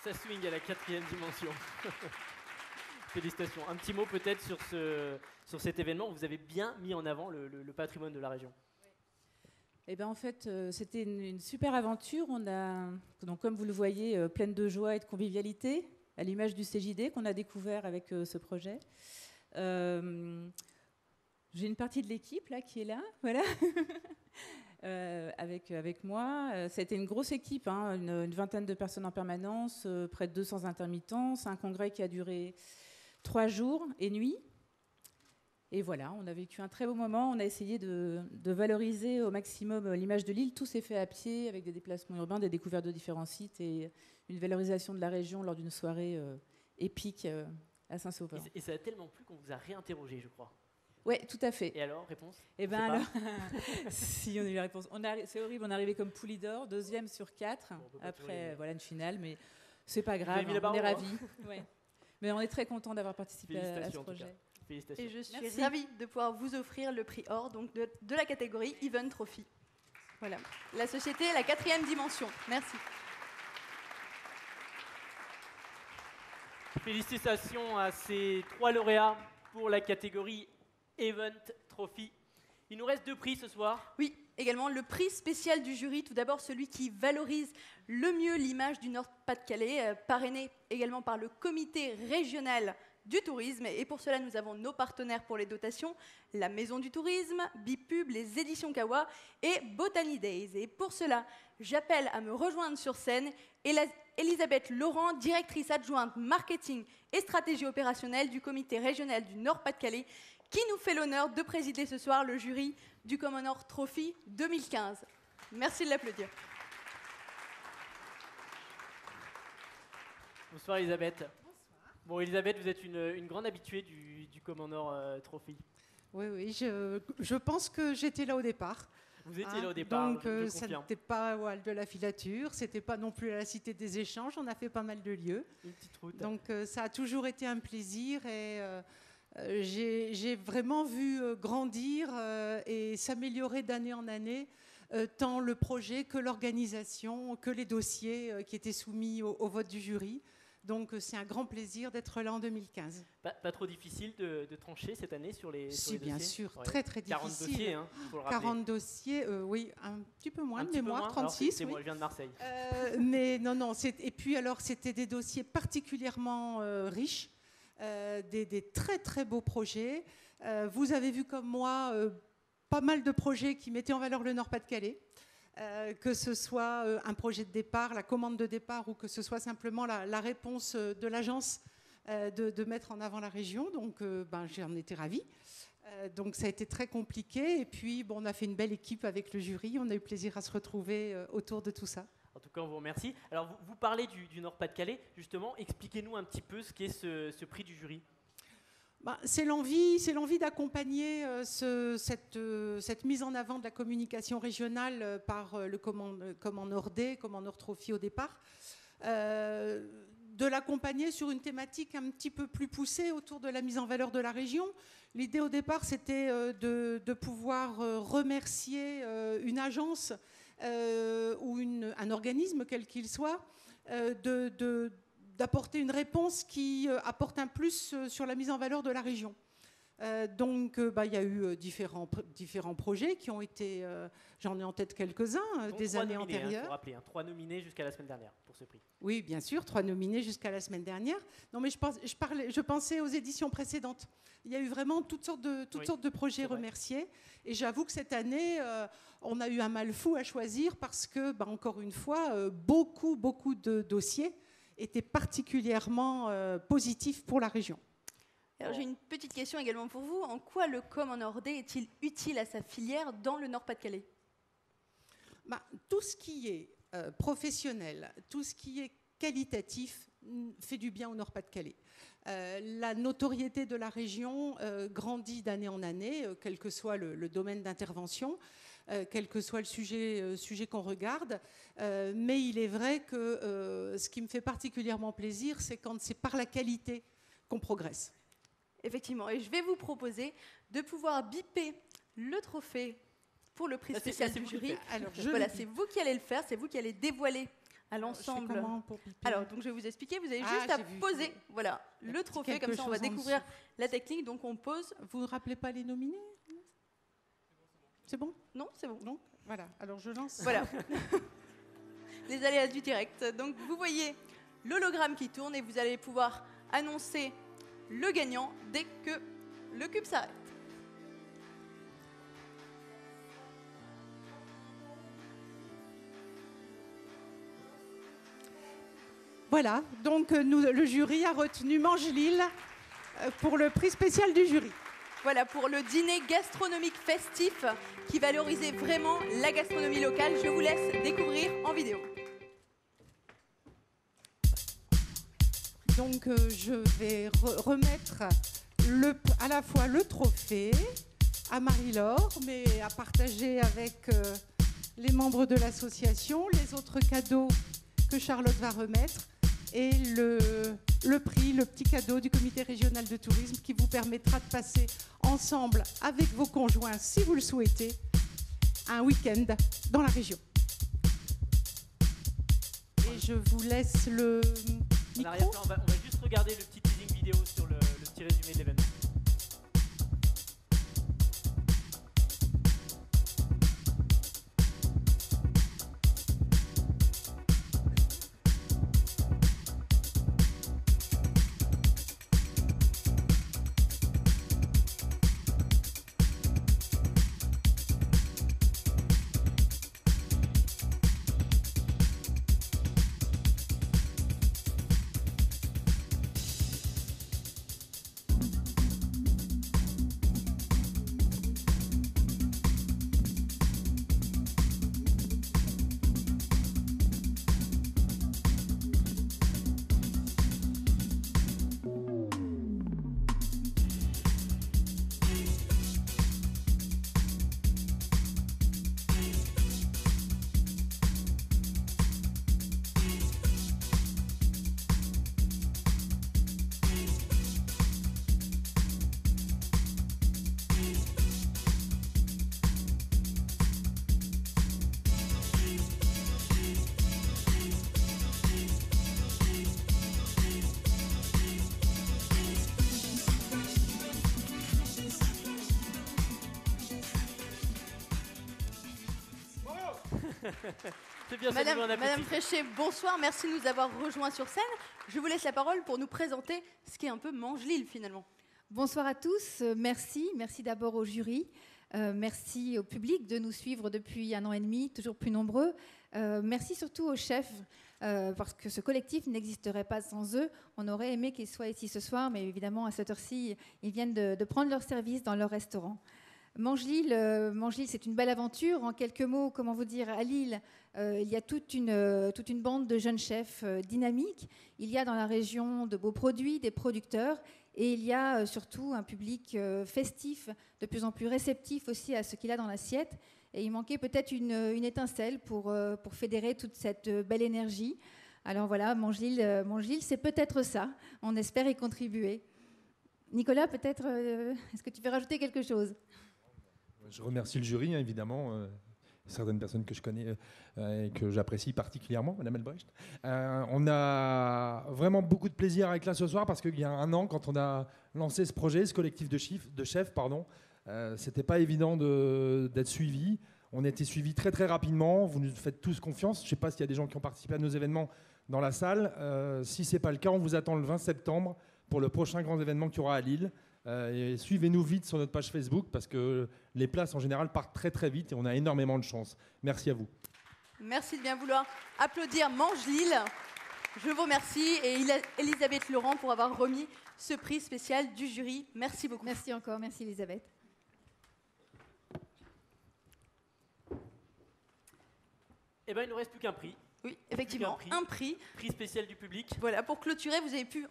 Ça swing à la 4e dimension. Félicitations. Un petit mot peut-être sur cet événement. Vous avez bien mis en avant le patrimoine de la région. Eh ben en fait, c'était une super aventure. On a, donc, comme vous le voyez, pleine de joie et de convivialité, à l'image du CJD qu'on a découvert avec ce projet. J'ai une partie de l'équipe là qui est là, voilà. Avec moi. C'était une grosse équipe, hein, une vingtaine de personnes en permanence, près de 200 intermittents. C'est un congrès qui a duré 3 jours et nuits. Et voilà, on a vécu un très beau moment. On a essayé de valoriser au maximum l'image de Lille. Tout s'est fait à pied, avec des déplacements urbains, des découvertes de différents sites et une valorisation de la région lors d'une soirée épique à Saint-Sauveur. Et ça a tellement plu qu'on vous a réinterrogé, je crois. Oui, tout à fait. Et alors, réponse? Eh bien alors, si on a eu la réponse. C'est horrible, on est arrivé comme pouli d'or, 2e sur 4. Après, voilà une finale, mais c'est pas grave, on est ravis. Ouais. Mais on est très content d'avoir participé à ce projet. Et je suis ravie de pouvoir vous offrir le prix or donc de la catégorie Event Trophy. Voilà. La société, la 4e dimension. Merci. Félicitations à ces 3 lauréats pour la catégorie Event Trophy. Il nous reste 2 prix ce soir. Oui, également le prix spécial du jury. Tout d'abord, celui qui valorise le mieux l'image du Nord-Pas-de-Calais, parrainé également par le comité régional du tourisme. Et pour cela, nous avons nos partenaires pour les dotations, la Maison du Tourisme, Bipub, les éditions Kawa et Botany Days. Et pour cela, j'appelle à me rejoindre sur scène Elisabeth Laurent, directrice adjointe marketing et stratégie opérationnelle du comité régional du Nord-Pas-de-Calais, qui nous fait l'honneur de présider ce soir le jury du Common Trophy 2015. Merci de l'applaudir. Bonsoir Elisabeth. Bonsoir. Bon, Elisabeth, vous êtes une grande habituée du Common Trophy. Oui, je pense que j'étais là au départ. Vous étiez là au départ, donc ça n'était pas au hall de la filature, c'était pas non plus à la Cité des Échanges, on a fait pas mal de lieux. Une petite route. Donc ça a toujours été un plaisir et j'ai vraiment vu grandir et s'améliorer d'année en année, tant le projet que l'organisation, que les dossiers qui étaient soumis au vote du jury. Donc c'est un grand plaisir d'être là en 2015. Pas trop difficile de trancher cette année sur les dossiers? Bien sûr, ouais. Très difficile. 40 dossiers, hein, faut le rappeler. 40 dossiers, oui, un petit peu moins de mémoire, 36. Alors, moi, je viens de Marseille. Mais non, et puis alors c'était des dossiers particulièrement riches, des très très beaux projets. Vous avez vu comme moi pas mal de projets qui mettaient en valeur le Nord-Pas-de-Calais. Que ce soit un projet de départ, la commande de départ, ou que ce soit simplement la réponse de l'agence de mettre en avant la région. Donc j'en étais ravie. Donc ça a été très compliqué. Et puis on a fait une belle équipe avec le jury. On a eu plaisir à se retrouver autour de tout ça. En tout cas, on vous remercie. Alors vous parlez du Nord-Pas-de-Calais. Justement, expliquez-nous un petit peu ce qu'est ce prix du jury. C'est l'envie d'accompagner cette mise en avant de la communication régionale par le Common Nord-D, Common Nord Trophy au départ, de l'accompagner sur une thématique un petit peu plus poussée autour de la mise en valeur de la région. L'idée au départ, c'était de pouvoir remercier une agence ou un organisme, quel qu'il soit, d'apporter une réponse qui apporte un plus sur la mise en valeur de la région. Donc, il y a eu différents projets qui ont été, j'en ai en tête quelques-uns, des années antérieures. Il faut rappeler, 3 nominés jusqu'à la semaine dernière pour ce prix. Oui, bien sûr, 3 nominés jusqu'à la semaine dernière. Non, mais je pensais aux éditions précédentes. Il y a eu vraiment toutes sortes de projets remerciés. Et j'avoue que cette année, on a eu un mal fou à choisir parce que, encore une fois, beaucoup de dossiers étaient particulièrement positifs pour la région. Alors j'ai une petite question également pour vous. En quoi le Common Nord-D est-il utile à sa filière dans le Nord-Pas-de-Calais? Tout ce qui est professionnel, tout ce qui est qualitatif fait du bien au Nord-Pas-de-Calais. La notoriété de la région grandit d'année en année, quel que soit le domaine d'intervention, quel que soit le sujet qu'on regarde. Mais il est vrai que ce qui me fait particulièrement plaisir, c'est quand c'est par la qualité qu'on progresse. Effectivement, et je vais vous proposer de pouvoir biper le trophée pour le prix spécial du jury. Alors, voilà, c'est vous qui allez le faire, c'est vous qui allez dévoiler à l'ensemble. Alors, donc je vais vous expliquer, vous avez juste à poser le trophée, comme ça on va découvrir la technique. Donc on pose. Vous ne rappelez pas les nominés? C'est bon? Non, c'est bon. Donc, voilà, alors je lance. Voilà. Les aléas du direct. Donc vous voyez l'hologramme qui tourne et vous allez pouvoir annoncer le gagnant dès que le cube s'arrête. Voilà, donc le jury a retenu Mangelil pour le prix spécial du jury. Voilà, pour le dîner gastronomique festif qui valorisait vraiment la gastronomie locale. Je vous laisse découvrir en vidéo. Donc je vais remettre à la fois le trophée à Marie-Laure, mais à partager avec les membres de l'association, les autres cadeaux que Charlotte va remettre et le prix, le petit cadeau du comité régional de tourisme qui vous permettra de passer ensemble avec vos conjoints, si vous le souhaitez, un week-end dans la région. Et je vous laisse le En arrière-plan, on va juste regarder le petit teasing vidéo sur le petit résumé de l'événement. C'est bien, ça nous met en appétit. Madame Fréchet, bonsoir, merci de nous avoir rejoints sur scène. Je vous laisse la parole pour nous présenter ce qui est un peu Mangelil finalement. Bonsoir à tous, merci d'abord au jury, merci au public de nous suivre depuis 1 an et demi, toujours plus nombreux. Merci surtout aux chefs, parce que ce collectif n'existerait pas sans eux. On aurait aimé qu'ils soient ici ce soir, mais évidemment à cette heure-ci, ils viennent de prendre leur service dans leur restaurant. Mangelil, c'est une belle aventure. En quelques mots, comment vous dire, à Lille, il y a toute une bande de jeunes chefs dynamiques. Il y a dans la région de beaux produits, des producteurs, et il y a surtout un public festif, de plus en plus réceptif aussi à ce qu'il a dans l'assiette. Et il manquait peut-être une étincelle pour fédérer toute cette belle énergie. Alors voilà, Mangelil, c'est peut-être ça. On espère y contribuer. Nicolas, peut-être, est-ce que tu veux rajouter quelque chose ? Je remercie le jury, évidemment, certaines personnes que je connais et que j'apprécie particulièrement, Madame Elbrecht. On a vraiment beaucoup de plaisir avec là ce soir parce qu'il y a 1 an, quand on a lancé ce projet, ce collectif de chefs, c'était pas évident d'être suivi. On a été suivis très très rapidement. Vous nous faites tous confiance. Je ne sais pas s'il y a des gens qui ont participé à nos événements dans la salle. Si ce n'est pas le cas, on vous attend le 20 septembre pour le prochain grand événement qu'il y aura à Lille. Et suivez-nous vite sur notre page Facebook parce que les places en général partent très très vite et on a énormément de chance. Merci à vous. Merci de bien vouloir applaudir Mangelil. Je vous remercie et Elisabeth Laurent pour avoir remis ce prix spécial du jury. Merci beaucoup. Merci encore, merci Elisabeth. Eh bien, il ne nous reste plus qu'un prix. Oui, effectivement, un prix. Prix spécial du public. Voilà, pour clôturer, vous avez pu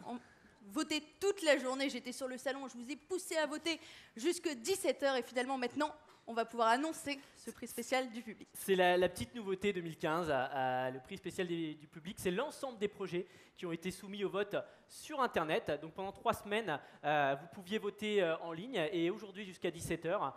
voter toute la journée. J'étais sur le salon, je vous ai poussé à voter jusqu'à 17h et finalement maintenant, on va pouvoir annoncer ce prix spécial du public. C'est la petite nouveauté 2015, le prix spécial du public. C'est l'ensemble des projets qui ont été soumis au vote sur Internet. Donc pendant 3 semaines, vous pouviez voter en ligne et aujourd'hui jusqu'à 17h.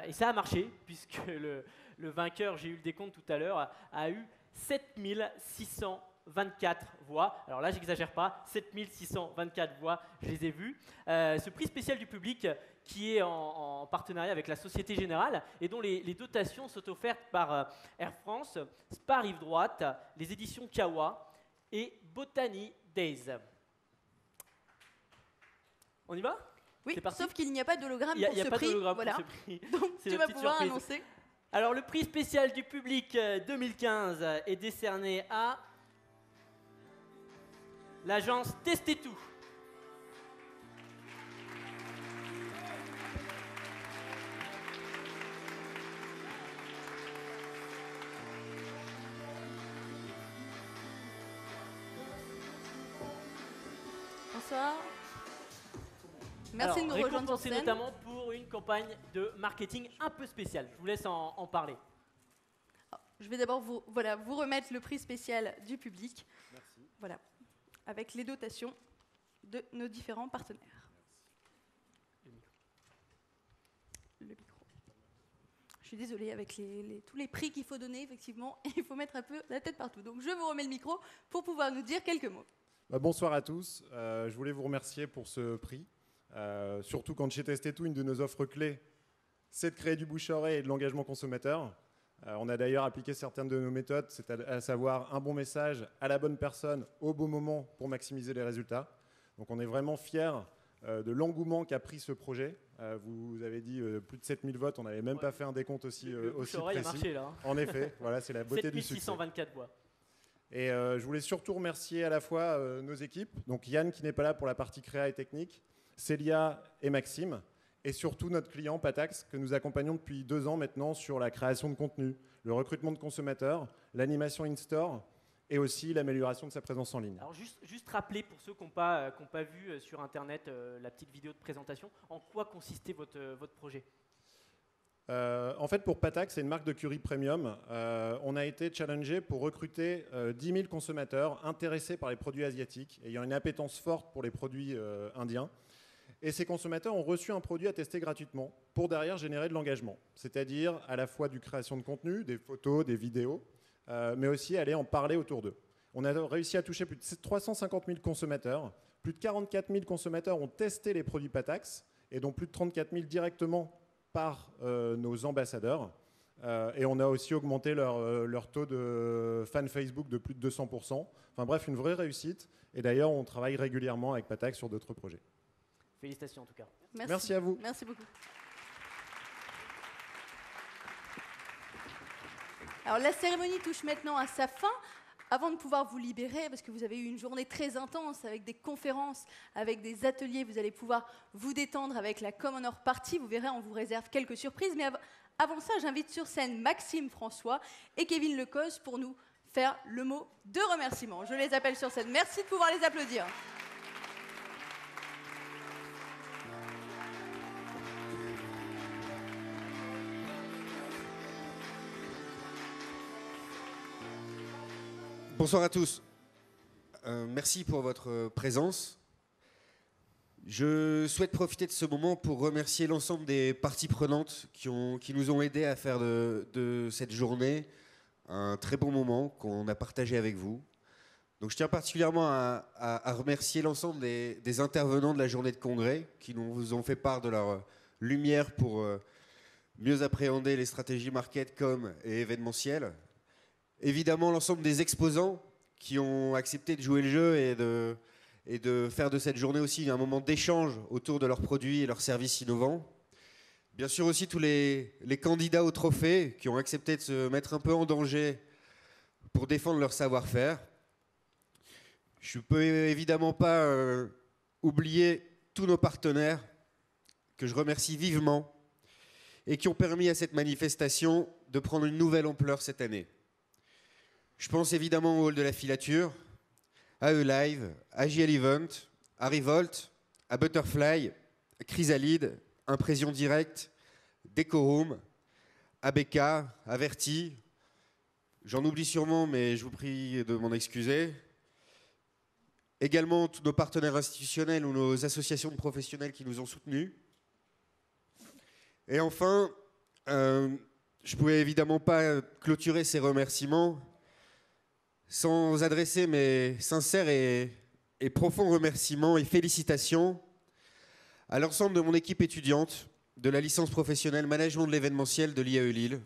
Et ça a marché puisque le vainqueur, j'ai eu le décompte tout à l'heure, a eu 7624 voix. Alors là, j'exagère pas, 7624 voix, je les ai vues. Ce prix spécial du public qui est en partenariat avec la Société Générale et dont les dotations sont offertes par Air France, Spa Rive Droite, les éditions Kawa et Botany Days. On y va ? Oui, sauf qu'il n'y a pas d'hologramme pour ce prix. Il n'y a pas d'hologramme pour ce prix. Donc tu vas pouvoir annoncer. Alors, le prix spécial du public 2015 est décerné à l'agence Testetou. Bonsoir. Merci Alors, de nous rejoindre sur récompensé scène. notamment pour une campagne de marketing un peu spéciale. Je vous laisse en parler. Je vais d'abord vous remettre le prix spécial du public. Merci. Voilà, avec les dotations de nos différents partenaires. Le micro. Je suis désolée, avec tous les prix qu'il faut donner, effectivement, il faut mettre un peu la tête partout. Donc je vous remets le micro pour pouvoir nous dire quelques mots. Bonsoir à tous. Je voulais vous remercier pour ce prix. Surtout quand chez Testetou, une de nos offres clés, c'est de créer du bouche-oreille et de l'engagement consommateur. On a d'ailleurs appliqué certaines de nos méthodes, c'est à savoir un bon message à la bonne personne au bon moment pour maximiser les résultats. Donc on est vraiment fiers de l'engouement qu'a pris ce projet. Vous avez dit plus de 7000 votes, on n'avait même pas fait un décompte aussi précis. A marché, là, hein. En effet, voilà, c'est la beauté du succès. 7624 voix. Et je voulais surtout remercier à la fois nos équipes, donc Yann qui n'est pas là pour la partie créa et technique, Célia et Maxime, et surtout notre client Patax que nous accompagnons depuis 2 ans maintenant sur la création de contenu, le recrutement de consommateurs, l'animation in-store et aussi l'amélioration de sa présence en ligne. Alors juste rappeler pour ceux qui n'ont pas vu sur Internet la petite vidéo de présentation, en quoi consistait votre projet? En fait, pour Patax, c'est une marque de curry premium. On a été challengé pour recruter 10 000 consommateurs intéressés par les produits asiatiques, ayant une appétence forte pour les produits indiens. Et ces consommateurs ont reçu un produit à tester gratuitement pour derrière générer de l'engagement, c'est-à-dire à la fois du création de contenu, des photos, des vidéos, mais aussi aller en parler autour d'eux. On a réussi à toucher plus de 350 000 consommateurs. Plus de 44 000 consommateurs ont testé les produits Patax, et dont plus de 34 000 directement par nos ambassadeurs. Et on a aussi augmenté leur taux de fans Facebook de plus de 200%. Enfin bref, une vraie réussite. Et d'ailleurs, on travaille régulièrement avec Patax sur d'autres projets. Félicitations en tout cas. Merci à vous. Merci beaucoup. Alors la cérémonie touche maintenant à sa fin. Avant de pouvoir vous libérer, parce que vous avez eu une journée très intense avec des conférences, avec des ateliers, vous allez pouvoir vous détendre avec la Common Or Party. Vous verrez, on vous réserve quelques surprises. Mais avant ça, j'invite sur scène Maxime François et Kevin Lecoz pour nous faire le mot de remerciement. Je les appelle sur scène. Merci de pouvoir les applaudir. Bonsoir à tous. Merci pour votre présence. Je souhaite profiter de ce moment pour remercier l'ensemble des parties prenantes qui nous ont aidés à faire de cette journée un très bon moment qu'on a partagé avec vous. Donc, je tiens particulièrement à remercier l'ensemble des intervenants de la journée de congrès qui nous ont fait part de leur lumière pour mieux appréhender les stratégies market, com et événementielles. Évidemment, l'ensemble des exposants qui ont accepté de jouer le jeu et de faire de cette journée aussi un moment d'échange autour de leurs produits et leurs services innovants. Bien sûr aussi tous les candidats au trophée qui ont accepté de se mettre un peu en danger pour défendre leur savoir-faire. Je ne peux évidemment pas oublier tous nos partenaires que je remercie vivement et qui ont permis à cette manifestation de prendre une nouvelle ampleur cette année. Je pense évidemment au Hall de la Filature, à E-Live, à JL Event, à Revolt, à Butterfly, à Chrysalide, Impression Directe, Decorum, à BK, à Verti. J'en oublie sûrement, mais je vous prie de m'en excuser. Également tous nos partenaires institutionnels ou nos associations de professionnels qui nous ont soutenus. Et enfin, je ne pouvais évidemment pas clôturer ces remerciements sans adresser mes sincères et profonds remerciements et félicitations à l'ensemble de mon équipe étudiante de la licence professionnelle management de l'événementiel de l'IAE Lille,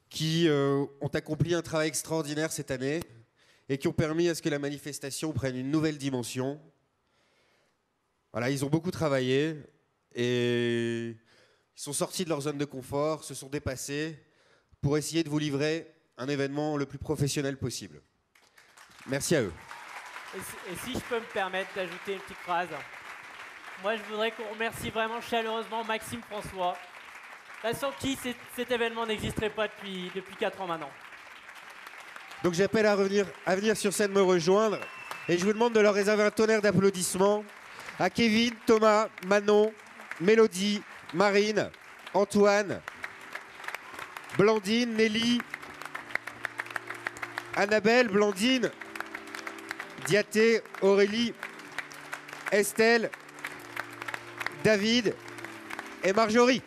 qui ont accompli un travail extraordinaire cette année et qui ont permis à ce que la manifestation prenne une nouvelle dimension. Voilà, ils ont beaucoup travaillé et ils sont sortis de leur zone de confort, se sont dépassés pour essayer de vous livrer un événement le plus professionnel possible. Merci à eux. Et si je peux me permettre d'ajouter une petite phrase, moi je voudrais qu'on remercie vraiment chaleureusement Maxime François, sans qui cet événement n'existerait pas depuis 4 ans maintenant. Donc j'appelle à venir sur scène me rejoindre Et je vous demande de leur réserver un tonnerre d'applaudissements à Kevin, Thomas, Manon, Mélodie, Marine, Antoine, Blandine, Nelly, Annabelle, Blandine, Diaté, Aurélie, Estelle, David et Marjorie.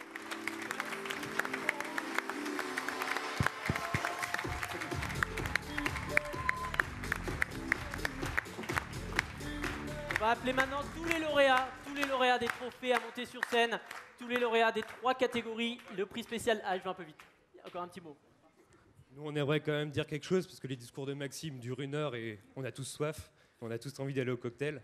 On va appeler maintenant tous les lauréats des trophées à monter sur scène, tous les lauréats des 3 catégories. Le prix spécial, je vais un peu vite. Encore un petit mot. Nous, on aimerait quand même dire quelque chose, parce que les discours de Maxime durent 1 heure et on a tous soif, on a tous envie d'aller au cocktail.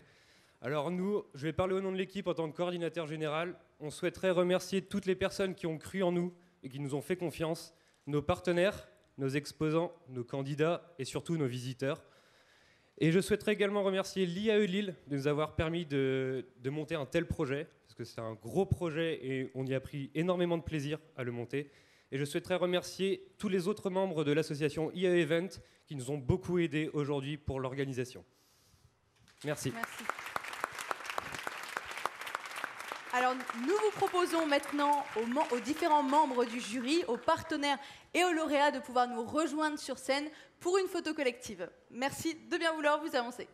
Alors nous, je vais parler au nom de l'équipe en tant que coordinateur général. On souhaiterait remercier toutes les personnes qui ont cru en nous et qui nous ont fait confiance, nos partenaires, nos exposants, nos candidats et surtout nos visiteurs. Et je souhaiterais également remercier l'IAE Lille de nous avoir permis de monter un tel projet, parce que c'est un gros projet et on y a pris énormément de plaisir à le monter. Et je souhaiterais remercier tous les autres membres de l'association IAE Event qui nous ont beaucoup aidés aujourd'hui pour l'organisation. Merci. Merci. Alors, nous vous proposons maintenant aux différents membres du jury, aux partenaires et aux lauréats de pouvoir nous rejoindre sur scène pour une photo collective. Merci de bien vouloir vous avancer.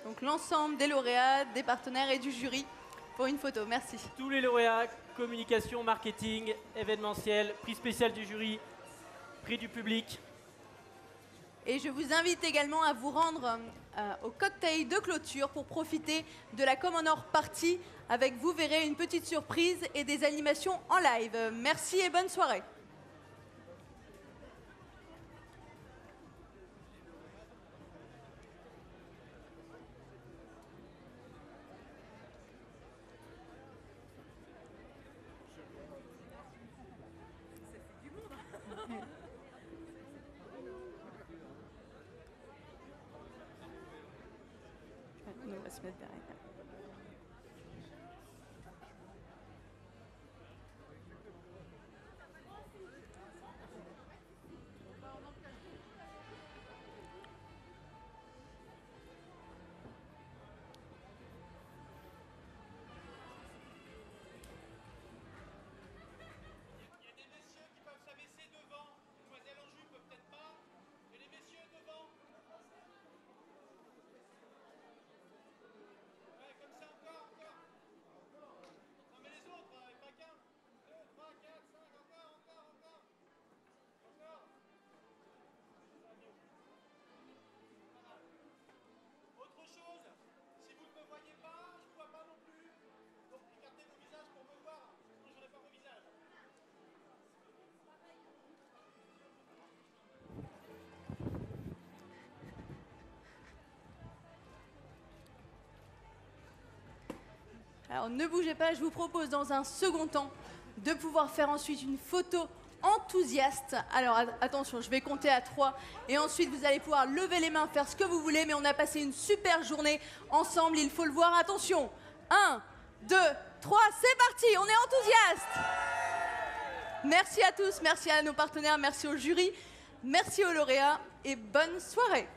Donc l'ensemble des lauréats, des partenaires et du jury pour une photo. Merci. Tous les lauréats, communication, marketing, événementiel, prix spécial du jury, prix du public. Et je vous invite également à vous rendre au cocktail de clôture pour profiter de la Common Or Party avec, vous verrez, une petite surprise et des animations en live. Merci et bonne soirée. On va se mettre derrière. Alors ne bougez pas, je vous propose dans un second temps de pouvoir faire ensuite une photo enthousiaste. Alors attention, je vais compter à 3 et ensuite vous allez pouvoir lever les mains, faire ce que vous voulez, mais on a passé une super journée ensemble, il faut le voir. Attention, 1, 2, 3, c'est parti, on est enthousiaste. Merci à tous, merci à nos partenaires, merci au jury, merci aux lauréats et bonne soirée.